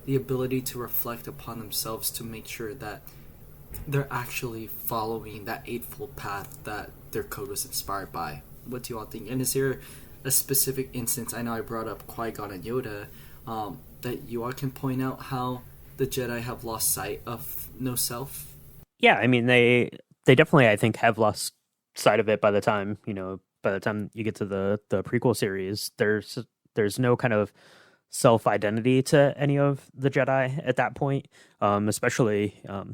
the ability to reflect upon themselves to make sure that they're actually following that Eightfold Path that their code was inspired by. What do you all think? And is there a specific instance, I know I brought up Qui-Gon and Yoda, that you all can point out how the Jedi have lost sight of no self? Yeah, I mean they definitely, I think, have lost sight of it by the time you get to the prequel series. There's no kind of self identity to any of the Jedi at that point, especially at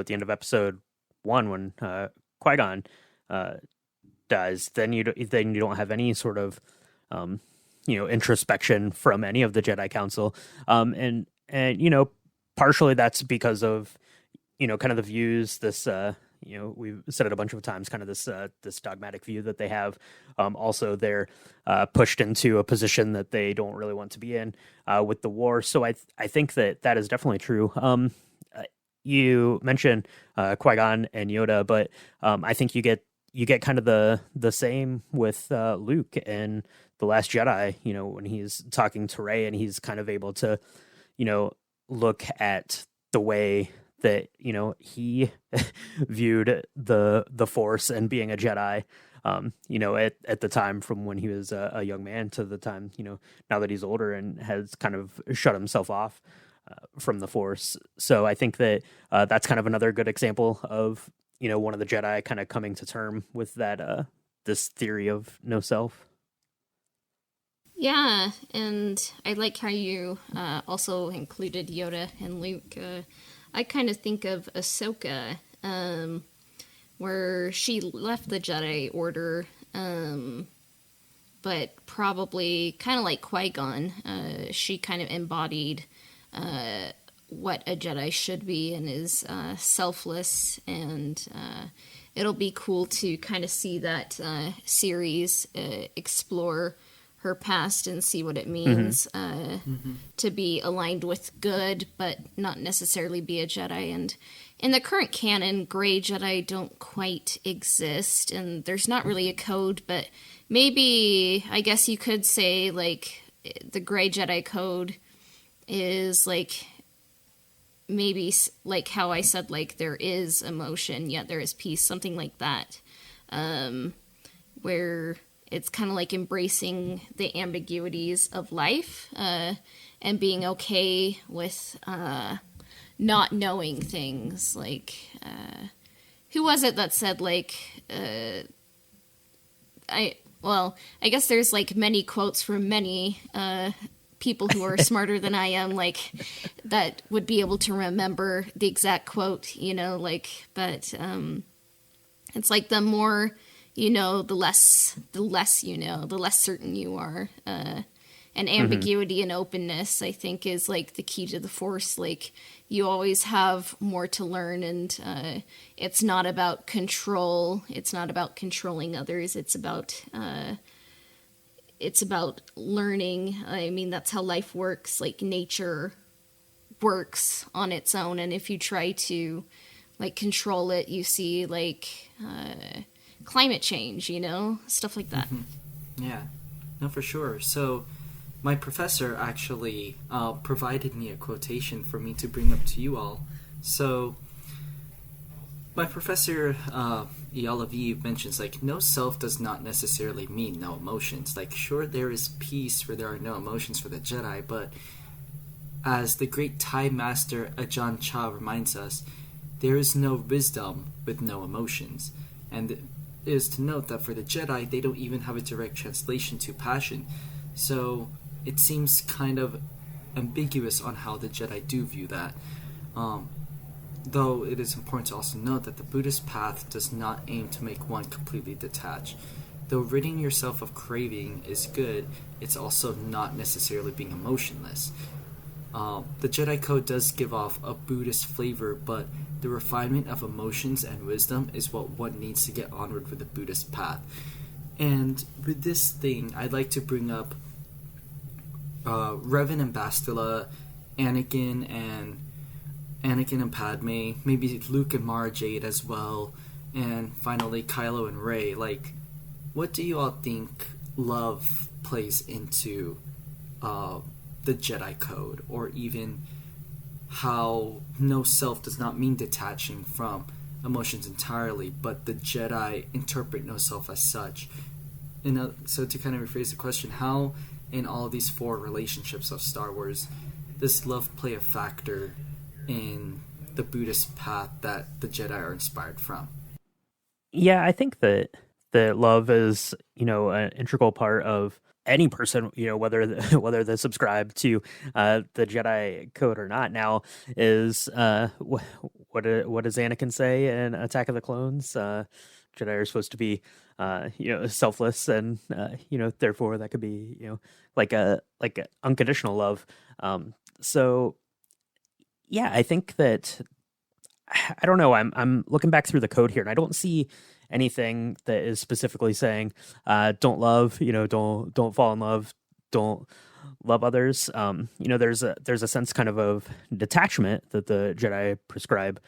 the end of Episode 1 when Qui-Gon dies. Then you don't have any sort of introspection from any of the Jedi Council, and partially that's because of kind of the views, this we've said it a bunch of times, kind of this dogmatic view that they have. Also, they're pushed into a position that they don't really want to be in with the war. So I think that is definitely true. You mentioned Qui-Gon and Yoda, but I think you get kind of the same with Luke and The Last Jedi. When he's talking to Rey and he's kind of able to look at the way that he viewed the Force and being a Jedi, at the time, from when he was a young man to the time now that he's older and has kind of shut himself off from the Force. So I think that that's kind of another good example of one of the Jedi kind of coming to term with that this theory of no self. Yeah, and I like how you also included Yoda and Luke. I kind of think of Ahsoka, where she left the Jedi Order, but probably kind of like Qui-Gon, she kind of embodied what a Jedi should be and is selfless, and it'll be cool to kind of see that series explore her past and see what it means to be aligned with good, but not necessarily be a Jedi. And in the current canon, gray Jedi don't quite exist, and there's not really a code, but maybe, I guess you could say, like, the gray Jedi code is, like, maybe, like how I said, like, there is emotion, yet there is peace, something like that, where it's kind of like embracing the ambiguities of life and being okay with not knowing things. Like, who was it that said, like, I guess there's, like, many quotes from many people who are smarter than I am, like, that would be able to remember the exact quote, but it's like the more the less you know, the less certain you are. And ambiguity and openness, I think, is, like, the key to the Force. Like, you always have more to learn, and it's not about control. It's not about controlling others. It's about learning. I mean, that's how life works. Like, nature works on its own, and if you try to, like, control it, you see, like, climate change, stuff like that. Yeah, no, for sure. So my professor actually provided me a quotation for me to bring up to you all. So my professor, Eve, mentions, like, no self does not necessarily mean no emotions. Like, sure, there is peace where there are no emotions for the Jedi, but as the great Time Master Ajahn Chah reminds us, there is no wisdom with no emotions. And it is to note that for the Jedi, they don't even have a direct translation to passion. So it seems kind of ambiguous on how the Jedi do view that. Though it is important to also note that the Buddhist path does not aim to make one completely detached. Though ridding yourself of craving is good, it's also not necessarily being emotionless. The Jedi Code does give off a Buddhist flavor, but the refinement of emotions and wisdom is what one needs to get onward with the Buddhist path. And with this thing, I'd like to bring up Revan and Bastila, Anakin and Padme, maybe Luke and Mara Jade as well, and finally Kylo and Rey. Like, what do you all think love plays into the Jedi Code, or even how no self does not mean detaching from emotions entirely, but the Jedi interpret no self as such? So to kind of rephrase the question, how in all of these four relationships of Star Wars does love play a factor in the Buddhist path that the Jedi are inspired from? Yeah, I think that love is, an integral part of any person, whether whether they subscribe to the Jedi code or not. Now, is what does Anakin say in Attack of the Clones? Jedi are supposed to be, selfless, and therefore that could be, like a unconditional love. So yeah, I think that I don't know. I'm looking back through the code here, and I don't see anything that is specifically saying, "Don't love," don't fall in love, don't love others. There's a sense kind of detachment that the Jedi prescribe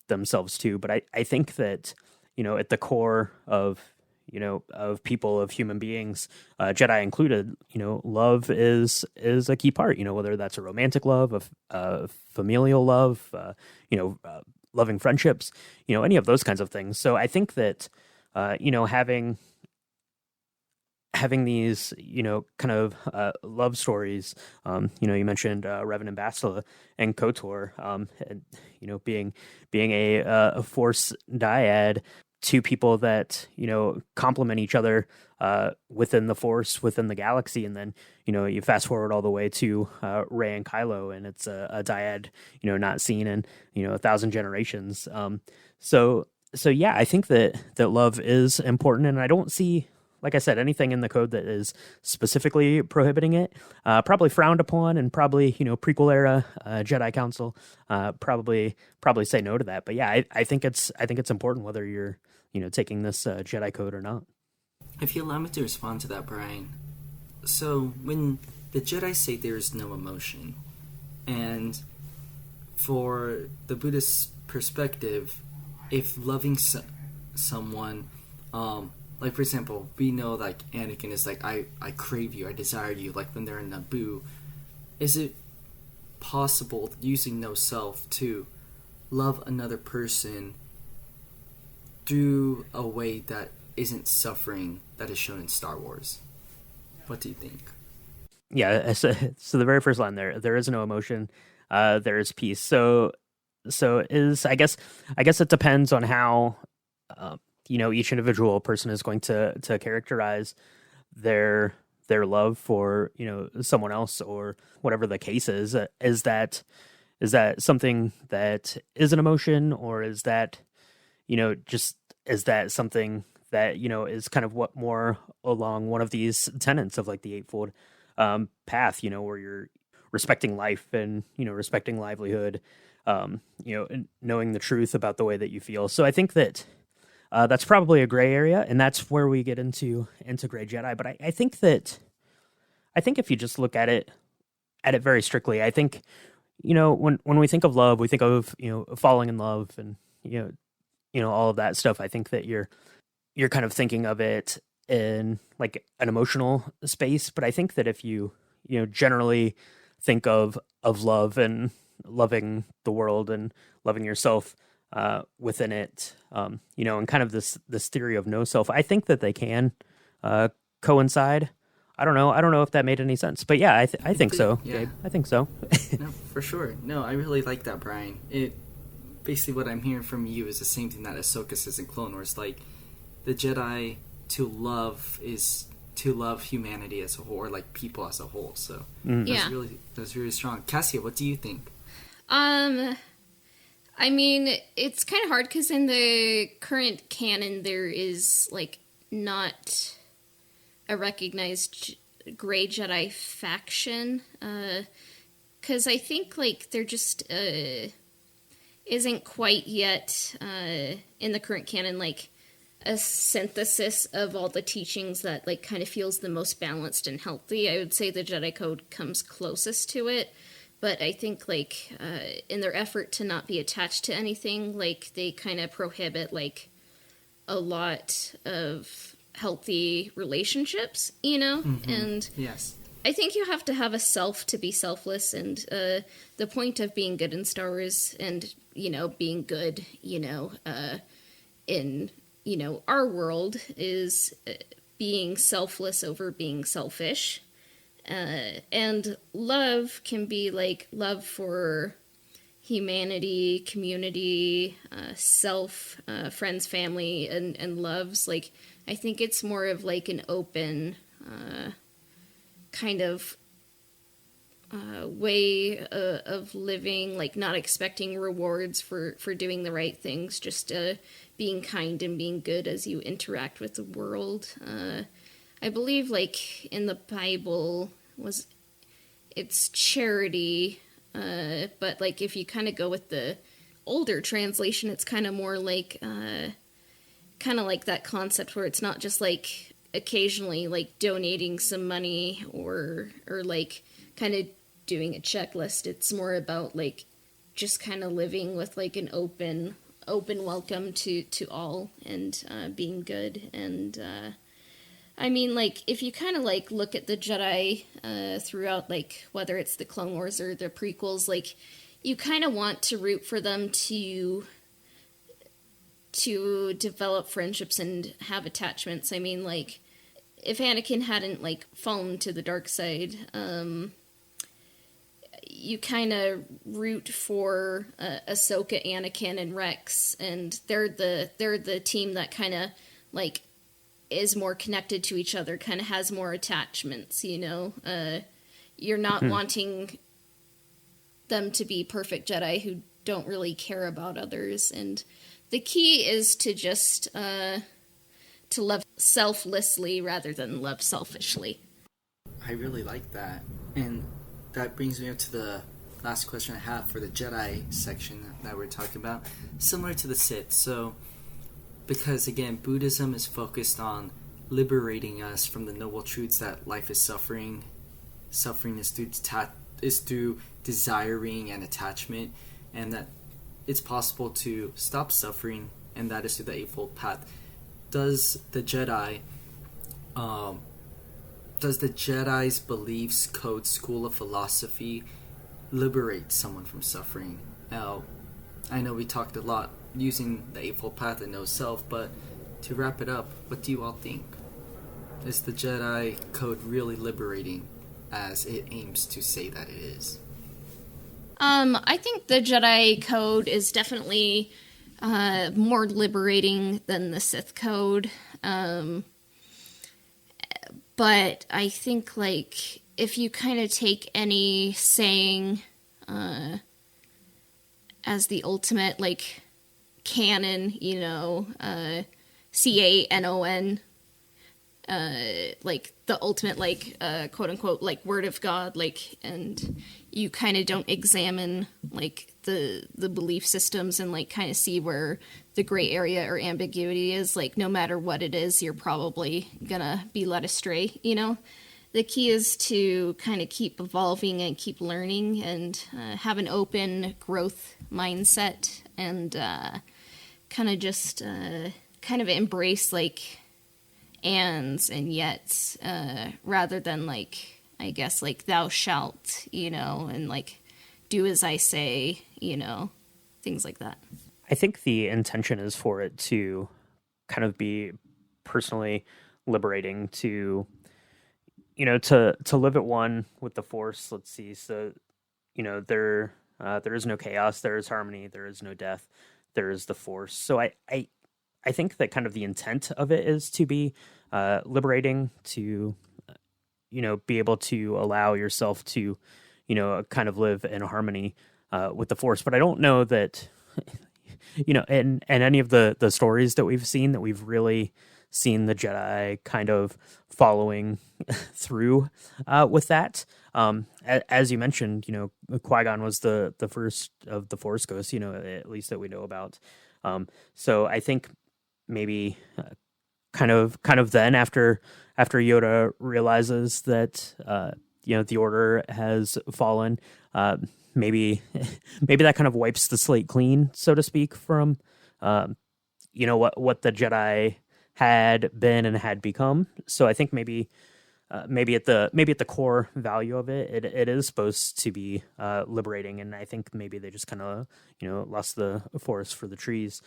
themselves to, but I think that at the core of of people, of human beings, Jedi included, love is a key part. Whether that's a romantic love, a familial love, loving friendships, any of those kinds of things. So I think that having these kind of love stories, you mentioned Revan and Bastila and Kotor, and being a force dyad, two people that complement each other within the Force, within the galaxy, and then you fast forward all the way to Rey and Kylo, and it's a dyad not seen in 1,000 generations. So yeah, I think that love is important, and I don't see, like I said, anything in the code that is specifically prohibiting it. Probably frowned upon, and probably prequel era Jedi Council probably say no to that. But yeah, I think it's important whether you're taking this Jedi code or not. If you allow me to respond to that, Brian. So when the Jedi say there is no emotion, and for the Buddhist perspective, if loving someone, like for example, we know like Anakin is like, I crave you, I desire you, like when they're in Naboo, is it possible, using no self, to love another person through a way that isn't suffering that is shown in Star Wars? What do you think? Yeah, so the very first line there is no emotion, there is peace. So is I guess it depends on how each individual person is going to characterize their love for someone else, or whatever the case is. Is that something that is an emotion, or is that is that something that is kind of what more along one of these tenets of like the Eightfold Path, where you're respecting life and respecting livelihood, and knowing the truth about the way that you feel. So I think that that's probably a gray area, and that's where we get into Gray Jedi. But I think if you just look at it very strictly, I think when we think of love, we think of falling in love, and all of that stuff. I think that you're kind of thinking of it in like an emotional space. But I think that if you generally think of love and loving the world and loving yourself within it, and kind of this theory of no self, I think that they can coincide. I don't know if that made any sense, but yeah, I think so. Yeah. Gabe. I think so. No, for sure. No, I really like that, Brian. It basically, what I'm hearing from you is the same thing that Ahsoka says in Clone Wars. Like, the Jedi to love is to love humanity as a whole, or like people as a whole. So that's really strong. Cassia, what do you think? I mean, it's kind of hard because in the current canon there is like not a recognized Gray Jedi faction, because I think like there just isn't quite yet in the current canon like a synthesis of all the teachings that like kind of feels the most balanced and healthy. I would say the Jedi Code comes closest to it, but I think like in their effort to not be attached to anything, like they kind of prohibit like a lot of healthy relationships, Mm-hmm. And yes, I think you have to have a self to be selfless, and the point of being good in Star Wars and being good in our world is being selfless over being selfish. And love can be like love for humanity, community, self, friends, family, and loves. Like, I think it's more of like an open kind of way of living, like not expecting rewards for doing the right things, just being kind and being good as you interact with the world. I believe, like, in the Bible, it's charity, but, like, if you kind of go with the older translation, it's kind of more like, kind of like that concept where it's not just, like, occasionally, like, donating some money or like, kind of doing a checklist. It's more about, like, just kind of living with, like, an open welcome to all, and being good. And I mean, like, if you kind of, like, look at the Jedi throughout, like, whether it's the Clone Wars or the prequels, like, you kind of want to root for them to develop friendships and have attachments. I mean, like, if Anakin hadn't, like, fallen to the dark side, you kind of root for Ahsoka, Anakin, and Rex, and they're the team that kind of, like, is more connected to each other, kind of has more attachments, you know? You're not wanting them to be perfect Jedi who don't really care about others, and the key is to just to love selflessly rather than love selfishly. I really like that. And that brings me up to the last question I have for the Jedi section that we're talking about. Similar to the Sith. So, because again, Buddhism is focused on liberating us from the noble truths that life is suffering. Suffering is through desiring and attachment, and that it's possible to stop suffering, and that is through the Eightfold Path. Does the Jedi's beliefs, code, school of philosophy liberate someone from suffering? Now, I know we talked a lot using the Eightfold Path and no self, but to wrap it up, what do you all think? Is the Jedi code really liberating as it aims to say that it is? I think the Jedi code is definitely more liberating than the Sith code. But I think, like, if you kind of take any saying as the ultimate, like, canon, you know, canon, like, the ultimate, like, quote-unquote, like, word of God, like, and you kind of don't examine, like, the belief systems and, like, kind of see where the gray area or ambiguity is, like, no matter what it is, you're probably gonna be led astray, you know? The key is to kind of keep evolving and keep learning and have an open growth mindset, and kind of just kind of embrace, like, ands and yets, rather than, like, I guess, like, thou shalt, you know, and, like, do as I say, you know, things like that. I think the intention is for it to kind of be personally liberating, to, you know, to live at one with the Force. Let's see. So, you know, there is no chaos, there is harmony, there is no death, there is the Force. So I think that kind of the intent of it is to be liberating, to, you know, be able to allow yourself to, you know, kind of live in harmony with the Force. But I don't know that, you know, in any of the stories that we've seen, that we've really seen the Jedi kind of following through with that. As you mentioned, you know, Qui-Gon was the first of the Force ghosts, you know, at least that we know about. So I think maybe kind of then after Yoda realizes that you know, the Order has fallen, maybe that kind of wipes the slate clean, so to speak, from you know, what the Jedi had been and had become. So I think maybe maybe at the core value of it is supposed to be liberating, and I think maybe they just kind of lost the forest for the trees,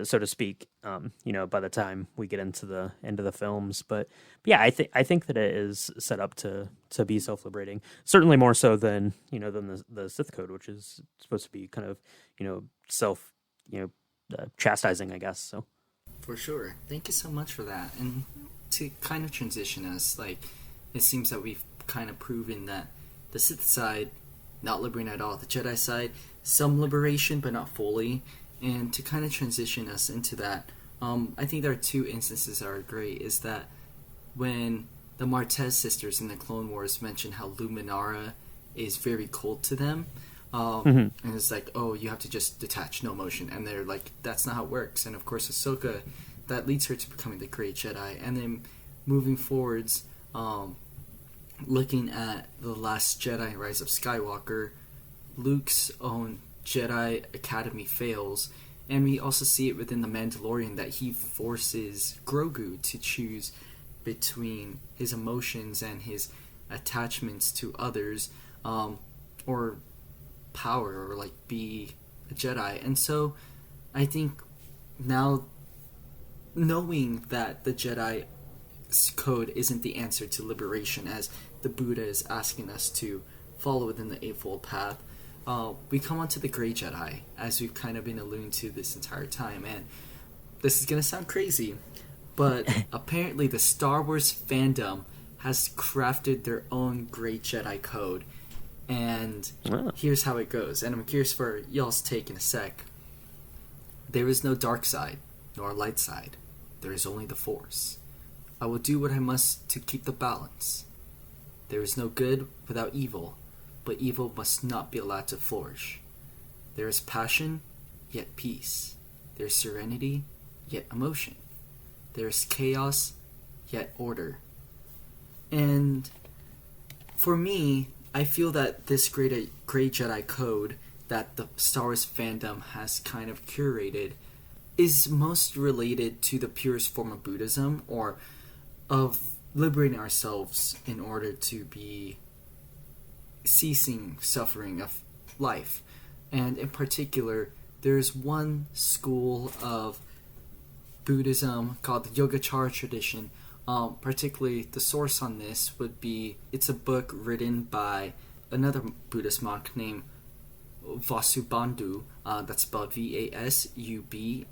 so to speak. By the time we get into the end of the films, but yeah, I think that it is set up to be self liberating, certainly more so than the Sith code, which is supposed to be kind of self chastising, I guess. So For sure. Thank you so much for that. And to kind of transition us, like, it seems that we've kind of proven that the Sith side, not liberating at all. The Jedi side, some liberation, but not fully. And to kind of transition us into that, I think there are two instances that are great. Is that when the Martez sisters in the Clone Wars mention how Luminara is very cold to them, and it's like, oh, you have to just detach, no emotion. And they're like, that's not how it works. And of course, Ahsoka, that leads her to becoming the Great Jedi. And then moving forwards, looking at The Last Jedi, Rise of Skywalker, Luke's own Jedi Academy fails, and we also see it within The Mandalorian that he forces Grogu to choose between his emotions and his attachments to others, or power, or like be a Jedi. And so I think now, knowing that the Jedi code isn't the answer to liberation, as the Buddha is asking us to follow within the Eightfold Path, we come onto the Grey Jedi, as we've kind of been alluding to this entire time. And this is going to sound crazy, but apparently the Star Wars fandom has crafted their own Grey Jedi code. And here's how it goes. And I'm curious for y'all's take in a sec. There is no dark side, nor light side. There is only the Force. I will do what I must to keep the balance. There is no good without evil, but evil must not be allowed to flourish. There is passion, yet peace. There is serenity, yet emotion. There is chaos, yet order. And for me, I feel that this Great Jedi code that the Star Wars fandom has kind of curated is most related to the purest form of Buddhism, or of liberating ourselves in order to be ceasing suffering of life. And in particular, there's one school of Buddhism called the Yogacara tradition. Particularly, the source on this would be, it's a book written by another Buddhist monk named Vasubandhu, that's spelled Vasubandhu,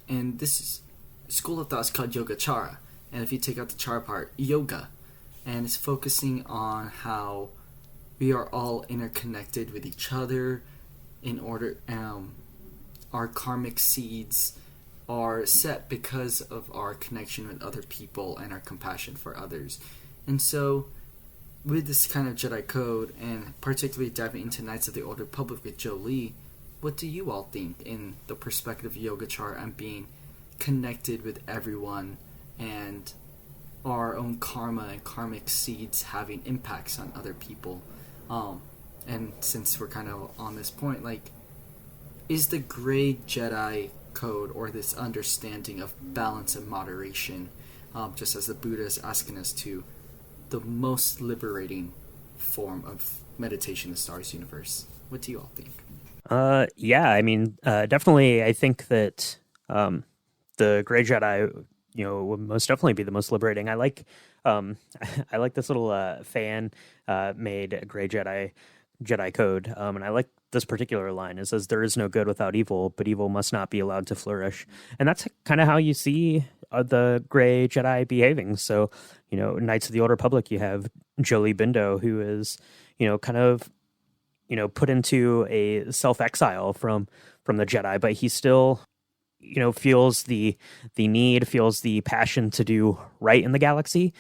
and this school of thought is called Yogacara, and if you take out the chara part, yoga, and it's focusing on how we are all interconnected with each other in order, our karmic seeds are set because of our connection with other people and our compassion for others. And so, with this kind of Jedi code, and particularly diving into Knights of the Old Republic with Jolie, what do you all think in the perspective of Yogacara and being connected with everyone, and our own karma and karmic seeds having impacts on other people? And since we're kind of on this point, like, is the Grey Jedi code, or this understanding of balance and moderation, just as the Buddha is asking us to, the most liberating form of meditation in the Star Wars universe? What do you all think? Yeah, I mean, definitely, I think that the Grey Jedi, would most definitely be the most liberating. I like this little fan made Grey Jedi code, and I like this particular line. It says, "There is no good without evil, but evil must not be allowed to flourish." And that's kind of how you see the Grey Jedi behaving. So, Knights of the Old Republic, you have Jolie Bindo, who is, kind of, put into a self-exile from the Jedi, but he still, feels the need, feels the passion to do right in the galaxy.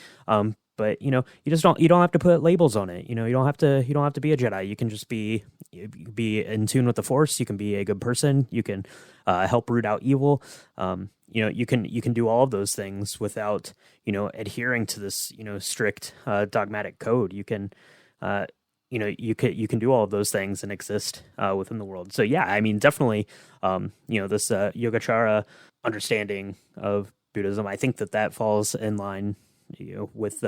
But you don't have to put labels on it. You don't have to be a Jedi. You can just be in tune with the Force. You can be a good person. You can help root out evil. You can do all of those things without adhering to this strict dogmatic code. You can you can do all of those things and exist within the world. So yeah, I mean, definitely this Yogacara understanding of Buddhism, I think that falls in line with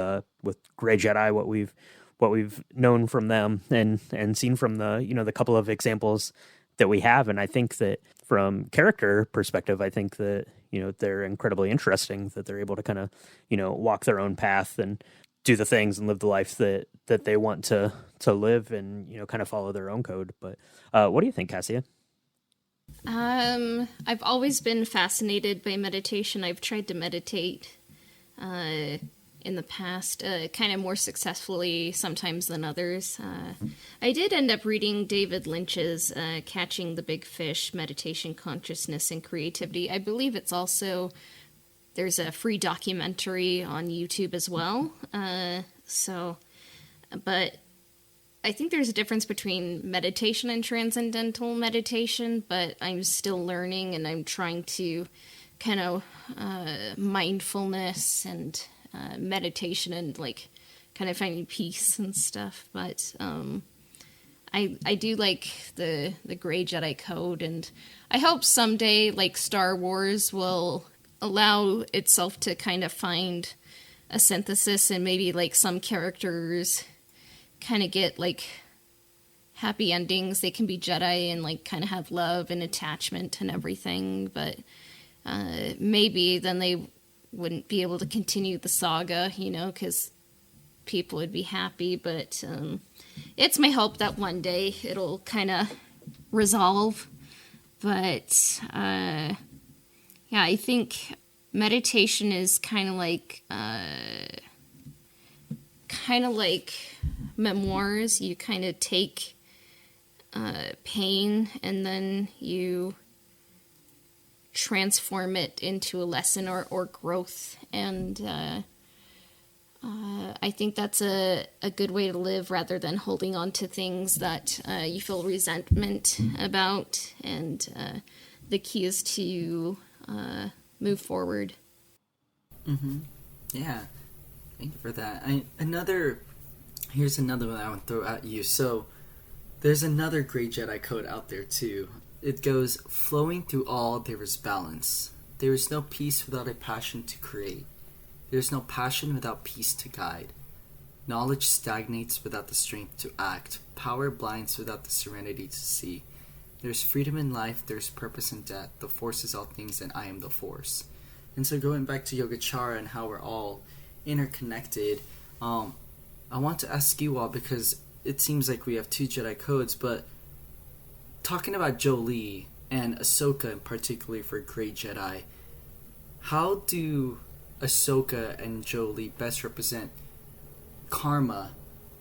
Grey Jedi, what we've known from them and seen from the the couple of examples that we have. And I think that from character perspective, I think that they're incredibly interesting, that they're able to kind of walk their own path and do the things and live the life that they want to live, and kind of follow their own code. But what do you think, Cassia? I've always been fascinated by meditation. I've tried to meditate in the past, kind of more successfully sometimes than others. I did end up reading David Lynch's Catching the Big Fish, Meditation, Consciousness, and Creativity. I believe it's also, there's a free documentary on YouTube as well. But I think there's a difference between meditation and transcendental meditation, but I'm still learning, and I'm trying to kind of mindfulness and meditation and like kind of finding peace and stuff. But I do like the Grey Jedi Code, and I hope someday like Star Wars will allow itself to kind of find a synthesis, and maybe like some characters kind of get like happy endings. They can be Jedi and like kind of have love and attachment and everything, but maybe then they wouldn't be able to continue the saga, because people would be happy. But it's my hope that one day it'll kind of resolve. But yeah, I think meditation is kind of like memoirs. You kind of take pain and then you transform it into a lesson or growth. And I think that's a good way to live, rather than holding on to things that you feel resentment about. And the key is to move forward. Mm-hmm. Yeah. Thank you for that. Here's another one I want to throw at you. So there's another Grey Jedi code out there too. It goes, flowing through all there is balance. There is no peace without a passion to create. There is no passion without peace to guide. Knowledge stagnates without the strength to act. Power blinds without the serenity to see. There's freedom in life, there's purpose in death. The Force is all things and I am the Force. And so going back to Yogacara and how we're all interconnected, I want to ask you all, because it seems like we have two Jedi codes, but talking about Jolee and Ahsoka in particular for Grey Jedi, how do Ahsoka and Jolee best represent karma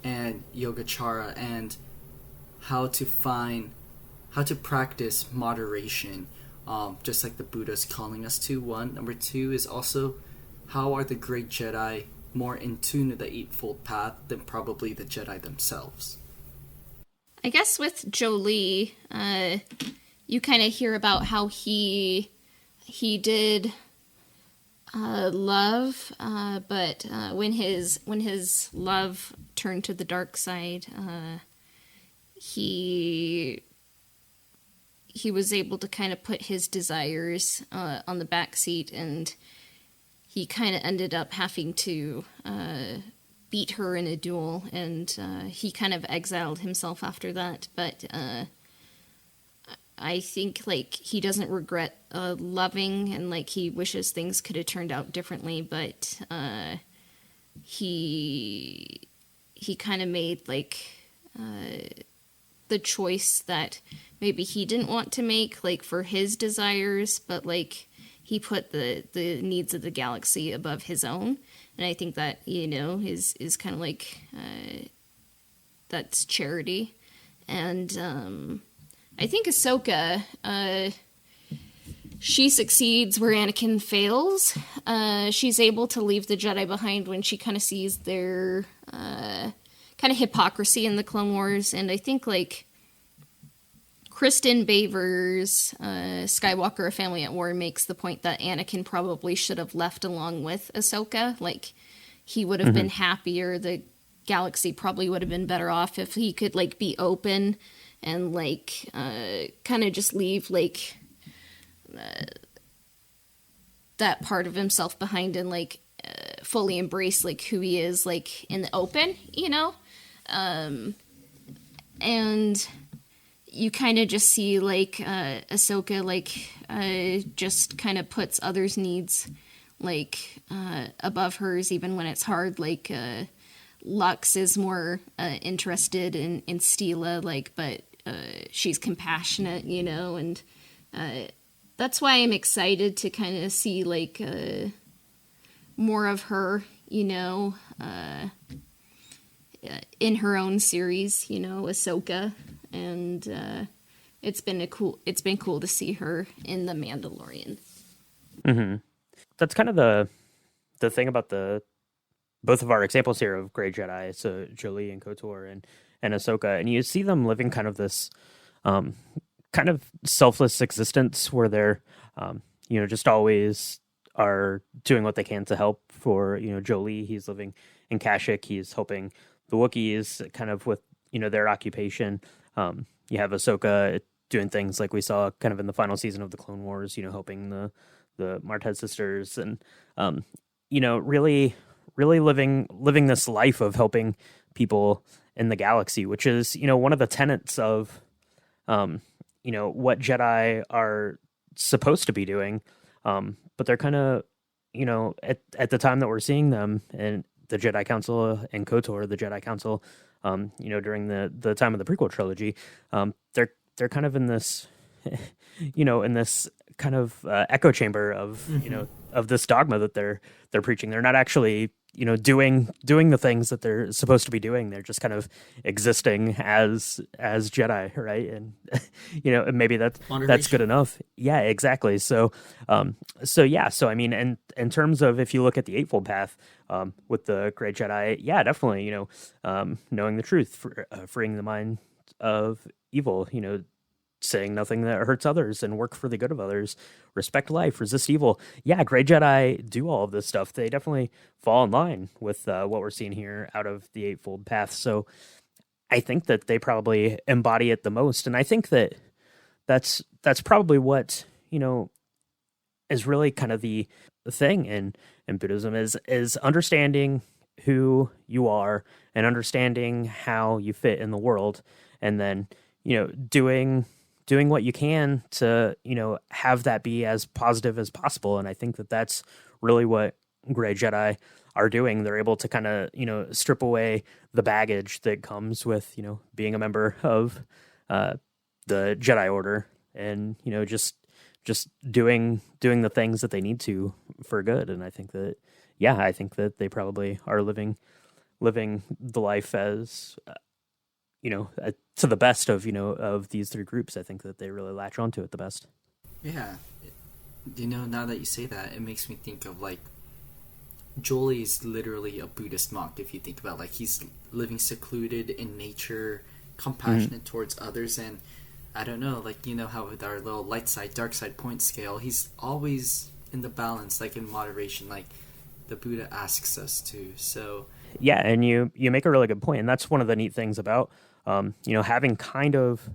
and Yogacara, and how to practice moderation, just like the Buddha is calling us to? One. Number two is also, how are the Great Jedi more in tune with the Eightfold Path than probably the Jedi themselves? I guess with Jolee, you kind of hear about how he did love, but when his love turned to the dark side, he was able to kind of put his desires on the back seat, and he kind of ended up having to beat her in a duel, and he kind of exiled himself after that. But I think like he doesn't regret loving, and like he wishes things could have turned out differently, but he kind of made like the choice that maybe he didn't want to make, like for his desires, but like he put the needs of the galaxy above his own. And I think that, is kind of like, that's charity. And I think Ahsoka, she succeeds where Anakin fails. She's able to leave the Jedi behind when she kind of sees their kind of hypocrisy in the Clone Wars. And I think, like, Kristen Baver's Skywalker: A Family at War makes the point that Anakin probably should have left along with Ahsoka. Like, he would have been happier. The galaxy probably would have been better off if he could, like, be open and, like, kind of just leave, like, that part of himself behind and, like, fully embrace like who he is, like in the open, you know? And you kind of just see like Ahsoka like just kind of puts others' needs like above hers, even when it's hard. Like Lux is more interested in Steela, like, but she's compassionate, you know, and that's why I'm excited to kind of see like more of her, you know, in her own series, you know, Ahsoka, and it's been cool to see her in The Mandalorian. Mm-hmm. That's kind of the thing about both of our examples here of Grey Jedi, so Jolee and KOTOR and Ahsoka, and you see them living kind of this kind of selfless existence where they're you know, just always are doing what they can to help. For, you know, Jolee, he's living in Kashyyyk, he's helping the Wookiees kind of with, you know, their occupation. You have Ahsoka doing things like we saw kind of in the final season of the Clone Wars, you know, helping the Martez sisters, and you know, really living this life of helping people in the galaxy, which is, you know, one of the tenets of you know, what Jedi are supposed to be doing, but they're kind of, you know, at the time that we're seeing them and the Jedi Council and KOTOR, the Jedi Council, you know, during the time of the prequel trilogy, they're kind of in this, you know, in this kind of echo chamber of, you know, of this dogma that they're preaching. They're not actually, you know, doing the things that they're supposed to be doing. They're just kind of existing as Jedi, right? And you know, maybe that's good enough. Yeah, exactly. So I mean, and in terms of, if you look at the Eightfold Path with the Great Jedi, yeah, definitely, you know, knowing the truth, freeing the mind of evil, you know, saying nothing that hurts others and work for the good of others, respect life, resist evil. Yeah, Grey Jedi do all of this stuff. They definitely fall in line with what we're seeing here out of the Eightfold Path. So I think that they probably embody it the most. And I think that that's probably what, you know, is really kind of the thing in Buddhism is understanding who you are and understanding how you fit in the world, and then, you know, doing what you can to, you know, have that be as positive as possible. And I think that that's really what Grey Jedi are doing. They're able to kind of, you know, strip away the baggage that comes with, you know, being a member of the Jedi Order, and, you know, just doing the things that they need to for good. And I think that, yeah, I think that they probably are living the life as you know, to the best of, you know, of these three groups. I think that they really latch onto it the best. Yeah. You know, now that you say that, it makes me think of, like, Jolee is literally a Buddhist monk, if you think about, like, he's living secluded in nature, compassionate towards others, and I don't know, like, you know how with our little light side, dark side point scale, he's always in the balance, like, in moderation, like the Buddha asks us to. So yeah, and you make a really good point, and that's one of the neat things about you know, having kind of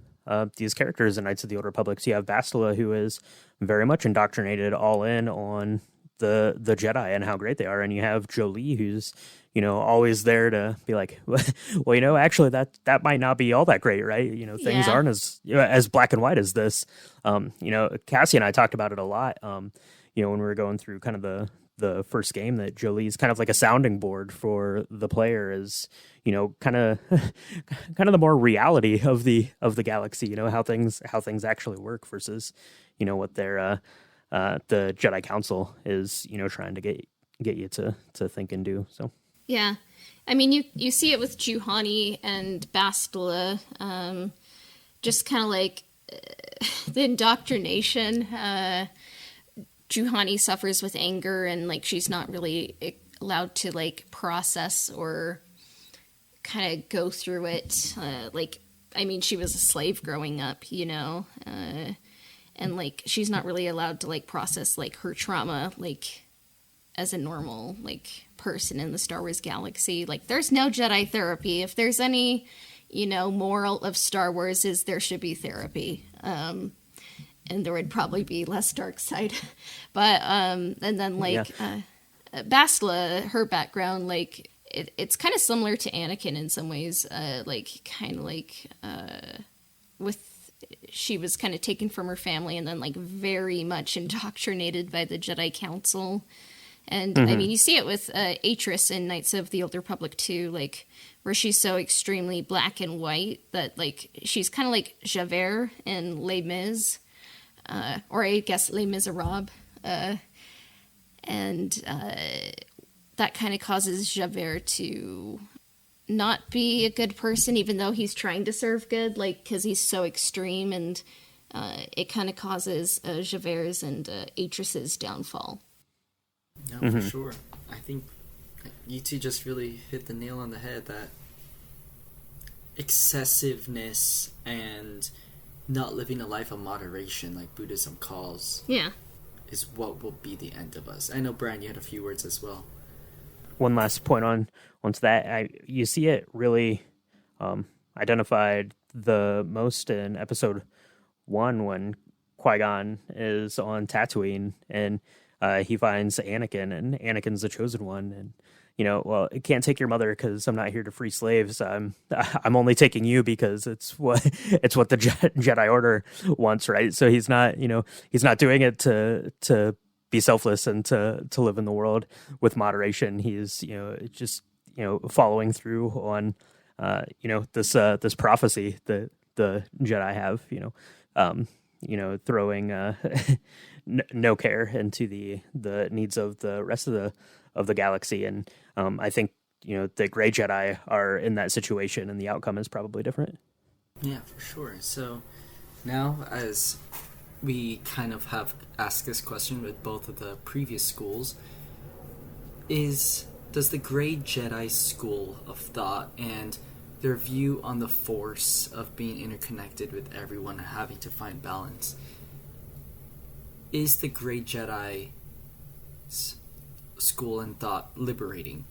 these characters in Knights of the Old Republic. So you have Bastila, who is very much indoctrinated all in on the Jedi and how great they are, and you have Jolee, who's, you know, always there to be like, well, you know, actually that might not be all that great, right? You know, things aren't as, you know, as black and white as this. You know, Cassie and I talked about it a lot. You know, when we were going through kind of the first game, that Jolee's kind of like a sounding board for the player, is, you know, kind of the more reality of the galaxy, you know, how things actually work versus, you know, what their the Jedi Council is, you know, trying to get you to think and do. So yeah, I mean, you see it with Juhani and Bastila, just kind of like the indoctrination. Juhani suffers with anger, and like she's not really allowed to like process or kind of go through it. Like, I mean, she was a slave growing up, you know, and like she's not really allowed to like process like her trauma like as a normal like person in the Star Wars galaxy. Like, there's no Jedi therapy. If there's any, you know, moral of Star Wars, is there should be therapy. And there would probably be less dark side. But, and then like, Bastila, her background, like, it's kind of similar to Anakin in some ways, she was kind of taken from her family and then, like, very much indoctrinated by the Jedi Council. And, I mean, you see it with Atris in Knights of the Old Republic too, like, where she's so extremely black and white that, like, she's kind of like Javert in Les Mis, or I guess Les Miserables, and that kind of causes Javert to not be a good person, even though he's trying to serve good, like, because he's so extreme, and it kind of causes Javert's and Atris's downfall. No, for sure. I think you two just really hit the nail on the head, that excessiveness and not living a life of moderation, like Buddhism calls, is what will be the end of us. I know, Brian, you had a few words as well. One last point onto that. You see it really identified the most in episode 1 when Qui-Gon is on Tatooine and he finds Anakin, and Anakin's the chosen one. And, you know, well, I can't take your mother because I'm not here to free slaves. I'm only taking you because it's what the Jedi Order wants, right? So he's not doing it to be selfless and to live in the world with moderation. He's, just, following through on, this prophecy that the Jedi have, throwing no care into the needs of the rest of the galaxy. And I think, the Grey Jedi are in that situation, and the outcome is probably different. Yeah, for sure. So now, as we kind of have asked this question with both of the previous schools, does the Grey Jedi school of thought and their view on the Force of being interconnected with everyone and having to find balance, is the Grey Jedi school and thought liberating?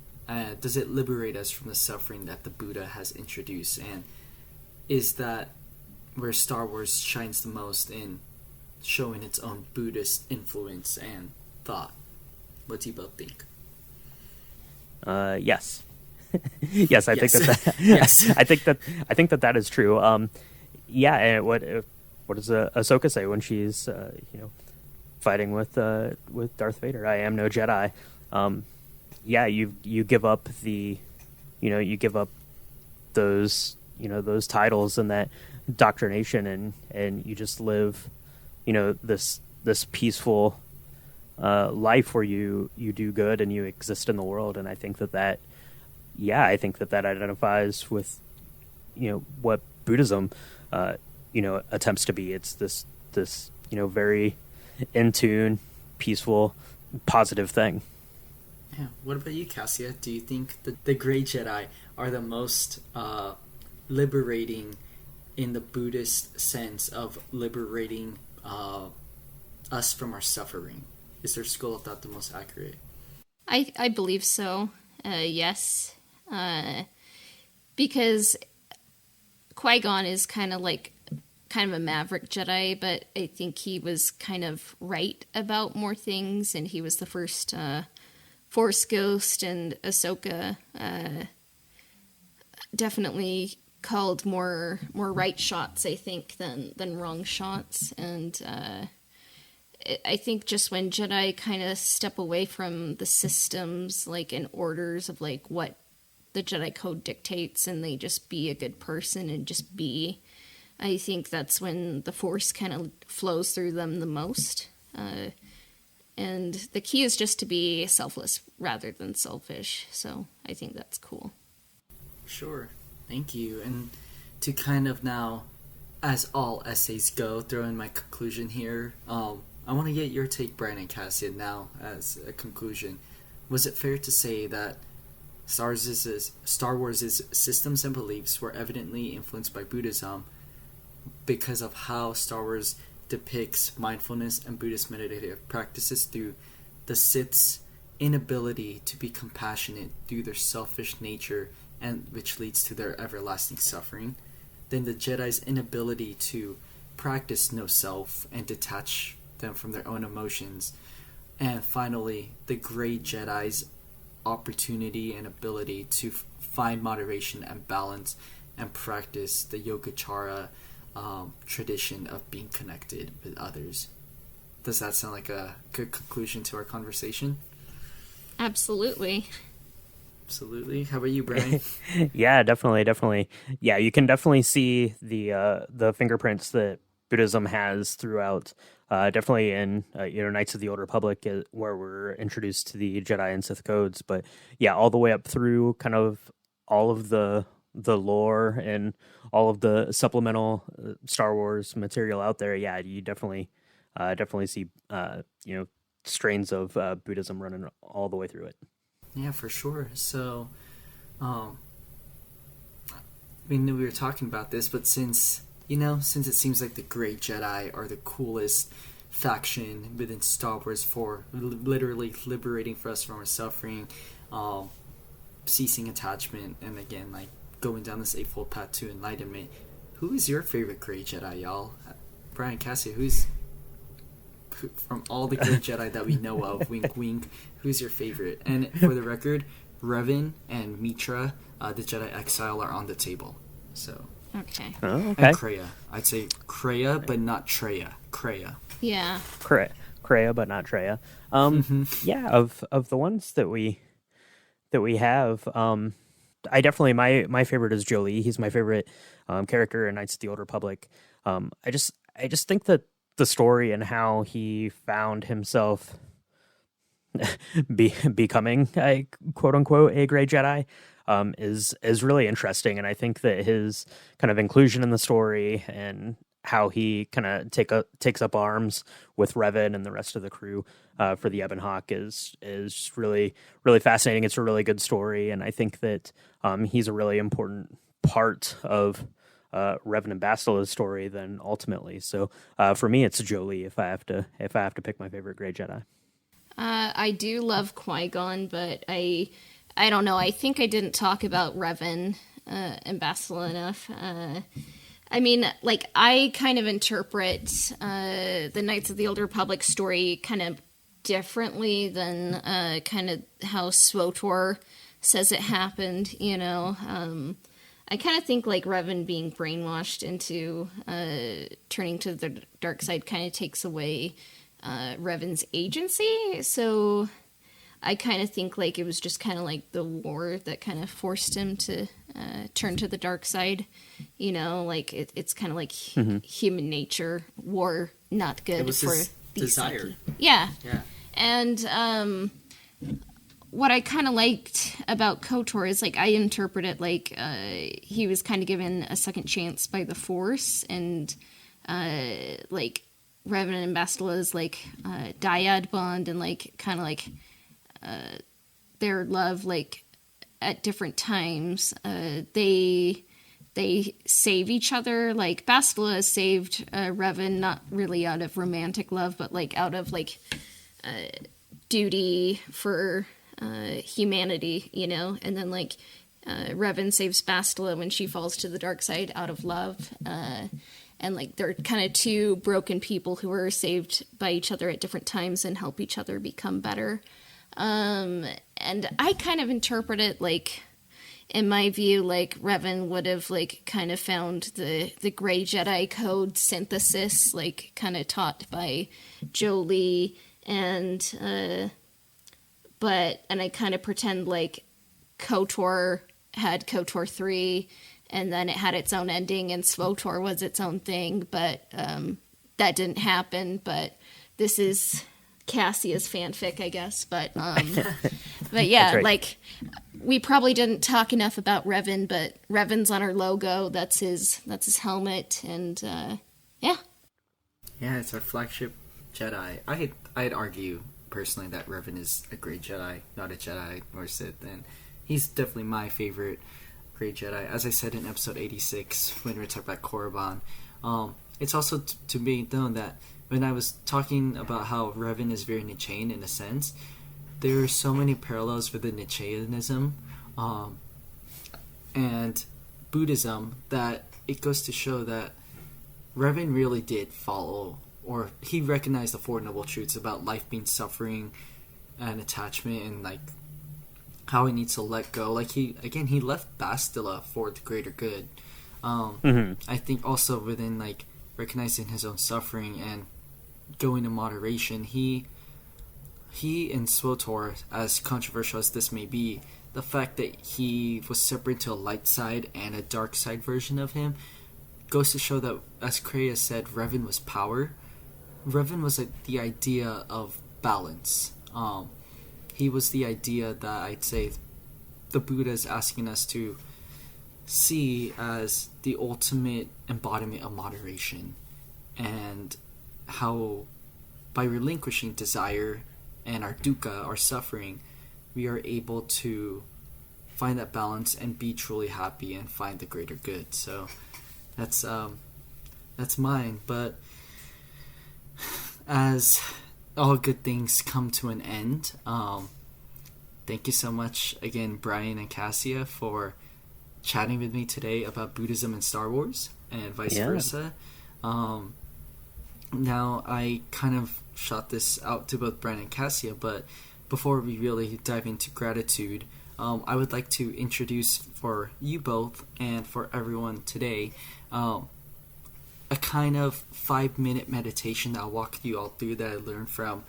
Does it liberate us from the suffering that the Buddha has introduced? And is that where Star Wars shines the most in showing its own Buddhist influence and thought? What do you both think? Yes. Yes, I think that yes. I think that is true. And what does Ahsoka say when she's fighting with Darth Vader? I am no Jedi. You give up you give up those titles and that doctrination, and you just live this peaceful life where you do good and you exist in the world. And I think that identifies with what Buddhism attempts to be. It's this very in tune, peaceful, positive thing. Yeah. What about you, Cassia? Do you think that the Grey Jedi are the most liberating in the Buddhist sense of liberating us from our suffering? Is their school of thought the most accurate? I believe so. Yes. Because Qui-Gon is kind of a maverick Jedi, but I think he was kind of right about more things, and he was the first Force Ghost, and Ahsoka definitely called more right shots, I think, than wrong shots. And I think just when Jedi kind of step away from the systems, like, and orders of, like, what the Jedi Code dictates, and they just be a good person and just be, I think that's when the Force kind of flows through them the most. And the key is just to be selfless rather than selfish. So I think that's cool. Sure. Thank you. And to kind of now, as all essays go, throw in my conclusion here. I want to get your take, Brian and Cassia, now as a conclusion. Was it fair to say that Star Wars' systems and beliefs were evidently influenced by Buddhism because of how Star Wars depicts mindfulness and Buddhist meditative practices through the Sith's inability to be compassionate due to their selfish nature, and which leads to their everlasting suffering, then the Jedi's inability to practice no self and detach them from their own emotions, And finally, the Great Jedi's opportunity and ability to find moderation and balance and practice the Yogacara tradition of being connected with others. Does that sound like a good conclusion to our conversation? Absolutely. Absolutely. How about you, Brian? Yeah, definitely. Yeah, you can definitely see the fingerprints that Buddhism has throughout. Definitely in Knights of the Old Republic, where we're introduced to the Jedi and Sith codes, but yeah, all the way up through kind of all of the lore and all of the supplemental Star Wars material out there. Yeah, you definitely see strains of Buddhism running all the way through it. Yeah, for sure. So, we knew we were talking about this, but since it seems like the Great Jedi are the coolest faction within Star Wars for literally liberating for us from our suffering, ceasing attachment, and again, like, going down this Eightfold Path to enlightenment, who is your favorite Great Jedi, y'all? Brian, Cassie, from all the Great Jedi that we know of, wink wink, who's your favorite? And for the record, Revan and Mitra, the Jedi Exile, are on the table. So Okay. Oh, okay. And Kreia. I'd say Kreia, but not Treya. Kreia. Yeah. Kreia, but not Treya. Yeah, of the ones that we have, I definitely my favorite is Jolee. He's my favorite character in Knights of the Old Republic. I just think that the story and how he found himself becoming a quote unquote a Grey Jedi is really interesting, and I think that his kind of inclusion in the story and how he kind of takes up arms with Revan and the rest of the crew for the Ebon Hawk is really fascinating. It's a really good story, and I think that he's a really important part of Revan and Bastila's story then ultimately. So for me, it's Jolee if I have to pick my favorite Grey Jedi. I do love Qui-Gon, but I don't know. I think I didn't talk about Revan and Bastila enough. I mean, like, I kind of interpret the Knights of the Old Republic story kind of differently than kind of how SWTOR says it happened, you know. I kind of think, like, Revan being brainwashed into turning to the dark side kind of takes away Revan's agency, so I kind of think, like, it was just kind of like the war that kind of forced him to turn to the dark side, you know, like, it's kind of like human nature. War, not good. It was for his the desire. psyche. Yeah. Yeah. And what I kind of liked about KOTOR is, like, I interpret it like he was kind of given a second chance by the Force, and like, Revan and Bastila's, like, dyad bond, and, like, kind of like their love, like, at different times, they save each other. Like, Bastila saved Revan not really out of romantic love, but, like, out of, like, duty for humanity, you know. And then, like, Revan saves Bastila when she falls to the dark side out of love. And, like, they're kind of two broken people who are saved by each other at different times and help each other become better. And I kind of interpret it, like, in my view, like, Revan would have, like, kind of found the Grey Jedi code synthesis, like, kind of taught by Jolee, and I kind of pretend, like, KOTOR had KOTOR 3, and then it had its own ending, and SWTOR was its own thing, but that didn't happen. But this is Cassia's fanfic, I guess. But yeah, right. Like, we probably didn't talk enough about Revan, but Revan's on our logo. That's his helmet, and yeah. Yeah, it's our flagship Jedi. I'd argue personally that Revan is a great Jedi, not a Jedi or Sith, and he's definitely my favorite Great Jedi. As I said in episode 86 when we were talking about Korriban, it's also to be known that when I was talking about how Revan is very Nietzschean in a sense, there are so many parallels with the Nietzscheanism and Buddhism that it goes to show that Revan really did follow or he recognized the Four Noble Truths about life being suffering and attachment, and like how he needs to let go. Like he left Bastila for the greater good. I think also within like recognizing his own suffering and going in moderation, he and SWTOR, as controversial as this may be, the fact that he was separate to a light side and a dark side version of him goes to show that, as Kreia said, Revan was power. Revan was the idea of balance. He was the idea that I'd say the Buddha is asking us to see as the ultimate embodiment of moderation, and how by relinquishing desire and our dukkha, our suffering, we are able to find that balance and be truly happy and find the greater good. So that's mine. But as all good things come to an end, thank you so much again, Brian and Cassia, for chatting with me today about Buddhism and Star Wars, and vice versa. Now, I kind of shot this out to both Brian and Cassia, but before we really dive into gratitude, I would like to introduce for you both and for everyone today a kind of 5-minute meditation that I'll walk you all through that I learned from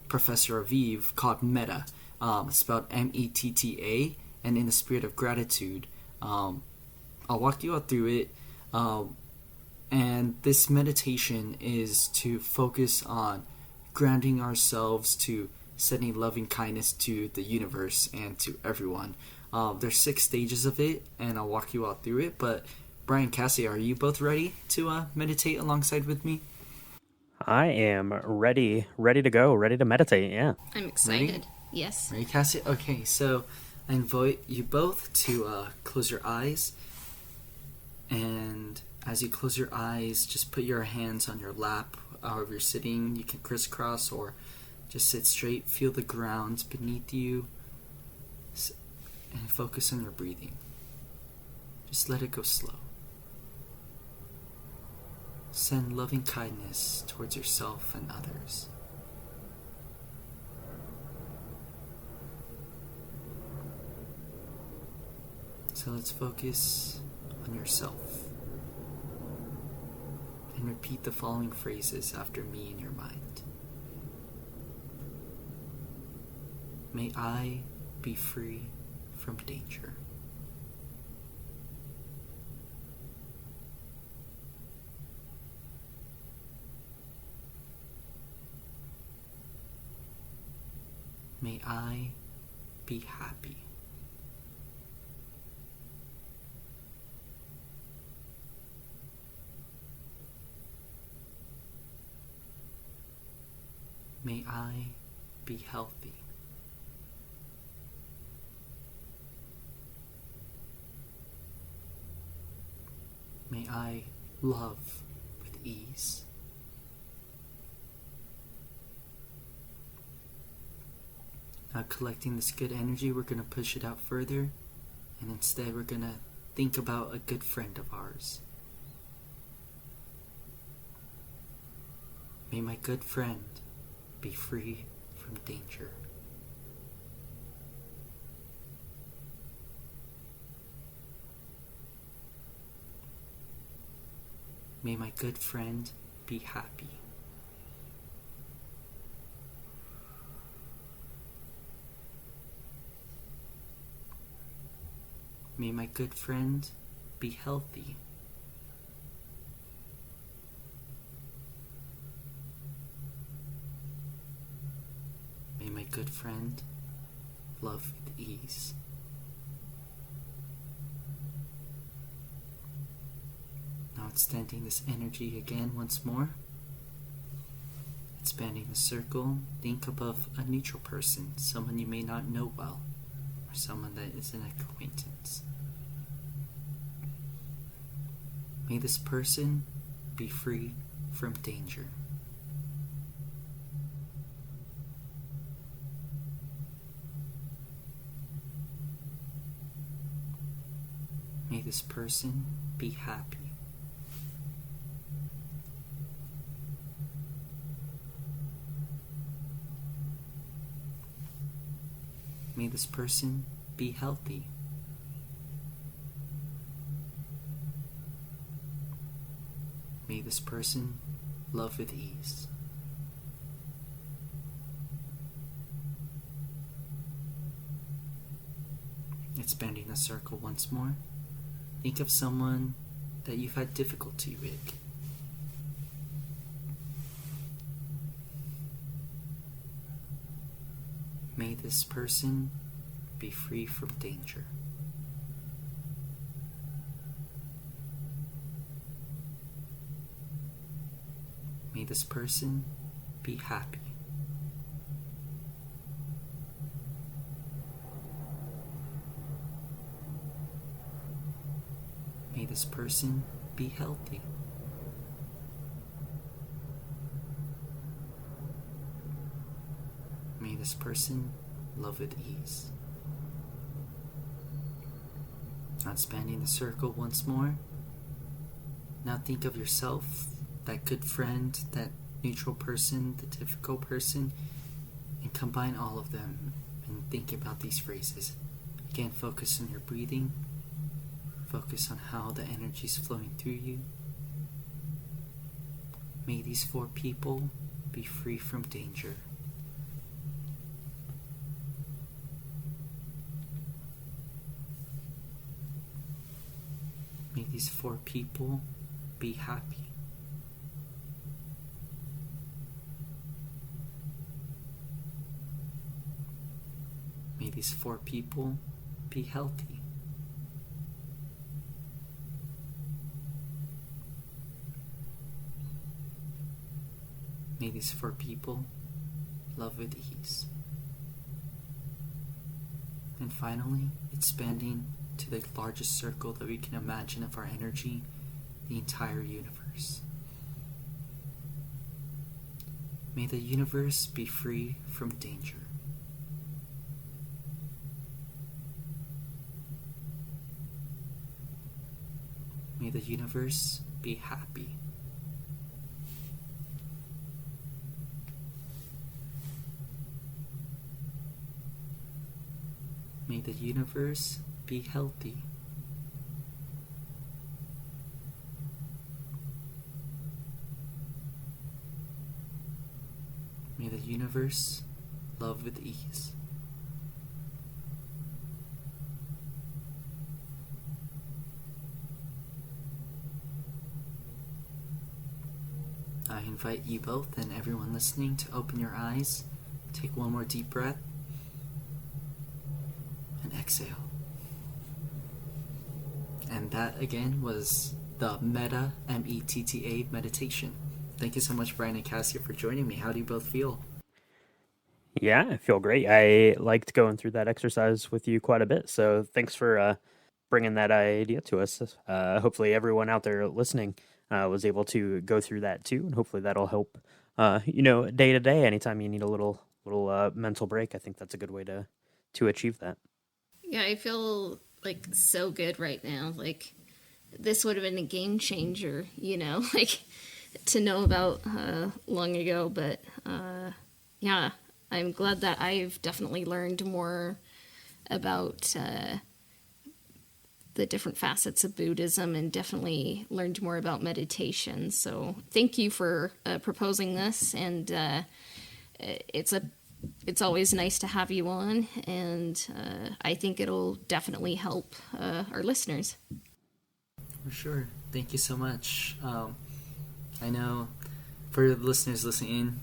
Professor Aviv, called Metta. It's spelled M-E-T-T-A, and in the spirit of gratitude. I'll walk you all through it. And this meditation is to focus on grounding ourselves to sending loving kindness to the universe and to everyone. There's 6 stages of it, and I'll walk you all through it. But Brian, Cassie, are you both ready to meditate alongside with me? I am ready to go, ready to meditate, yeah. I'm excited. Ready? Yes. Ready, Cassie? Okay, so I invite you both to close your eyes. And as you close your eyes, just put your hands on your lap. However you're sitting, you can crisscross or just sit straight. Feel the ground beneath you. And focus on your breathing. Just let it go slow. Send loving kindness towards yourself and others. So let's focus on yourself. And repeat the following phrases after me in your mind. May I be free from danger. May I be happy. May I be healthy. May I love with ease. Now, collecting this good energy, we're going to push it out further, and instead we're going to think about a good friend of ours. May my good friend be free from danger. May my good friend be happy. May my good friend be healthy. May my good friend love with ease. Now extending this energy again once more. Expanding the circle. Think above a neutral person, someone you may not know well, or someone that is an acquaintance. May this person be free from danger. May this person be happy. May this person be healthy. May this person love with ease. Expanding the circle once more, think of someone that you've had difficulty with. May this person be free from danger. May this person be happy. May this person be healthy. May this person love with ease. Now expanding the circle once more. Now think of yourself, that good friend, that neutral person, the difficult person, and combine all of them and think about these phrases. Again, focus on your breathing. Focus on how the energy is flowing through you. May these 4 people be free from danger. May these 4 people be happy. May these 4 people be healthy. May these 4 people love with ease. And finally, expanding to the largest circle that we can imagine of our energy, the entire universe. May the universe be free from danger. May the universe be happy. May the universe be healthy. May the universe love with ease. I invite you both and everyone listening to open your eyes, take one more deep breath, and exhale. And that again was the Metta, METTA meditation. Thank you so much, Brian and Cassia, for joining me. How do you both feel? Yeah, I feel great. I liked going through that exercise with you quite a bit. So thanks for bringing that idea to us. Hopefully everyone out there listening was able to go through that too. And hopefully that'll help, day to day, anytime you need a little mental break. I think that's a good way to achieve that. Yeah, I feel like so good right now. Like this would have been a game changer, like to know about long ago. But yeah, I'm glad that I've definitely learned more about the different facets of Buddhism and definitely learned more about meditation. So thank you for proposing this. And it's always nice to have you on. And I think it'll definitely help our listeners. For sure. Thank you so much. I know for the listeners listening in,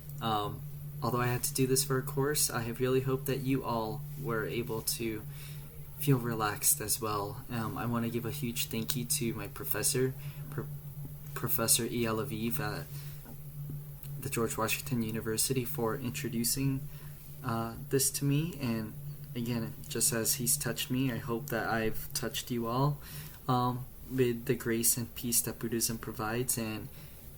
although I had to do this for a course, I really hope that you all were able to feel relaxed as well. I want to give a huge thank you to my professor, Professor E.L. Aviv at the George Washington University, for introducing this to me. And again, just as he's touched me, I hope that I've touched you all with the grace and peace that Buddhism provides. And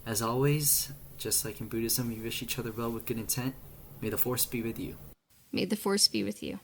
as always, just like in Buddhism, we wish each other well with good intent. May the Force be with you. May the Force be with you.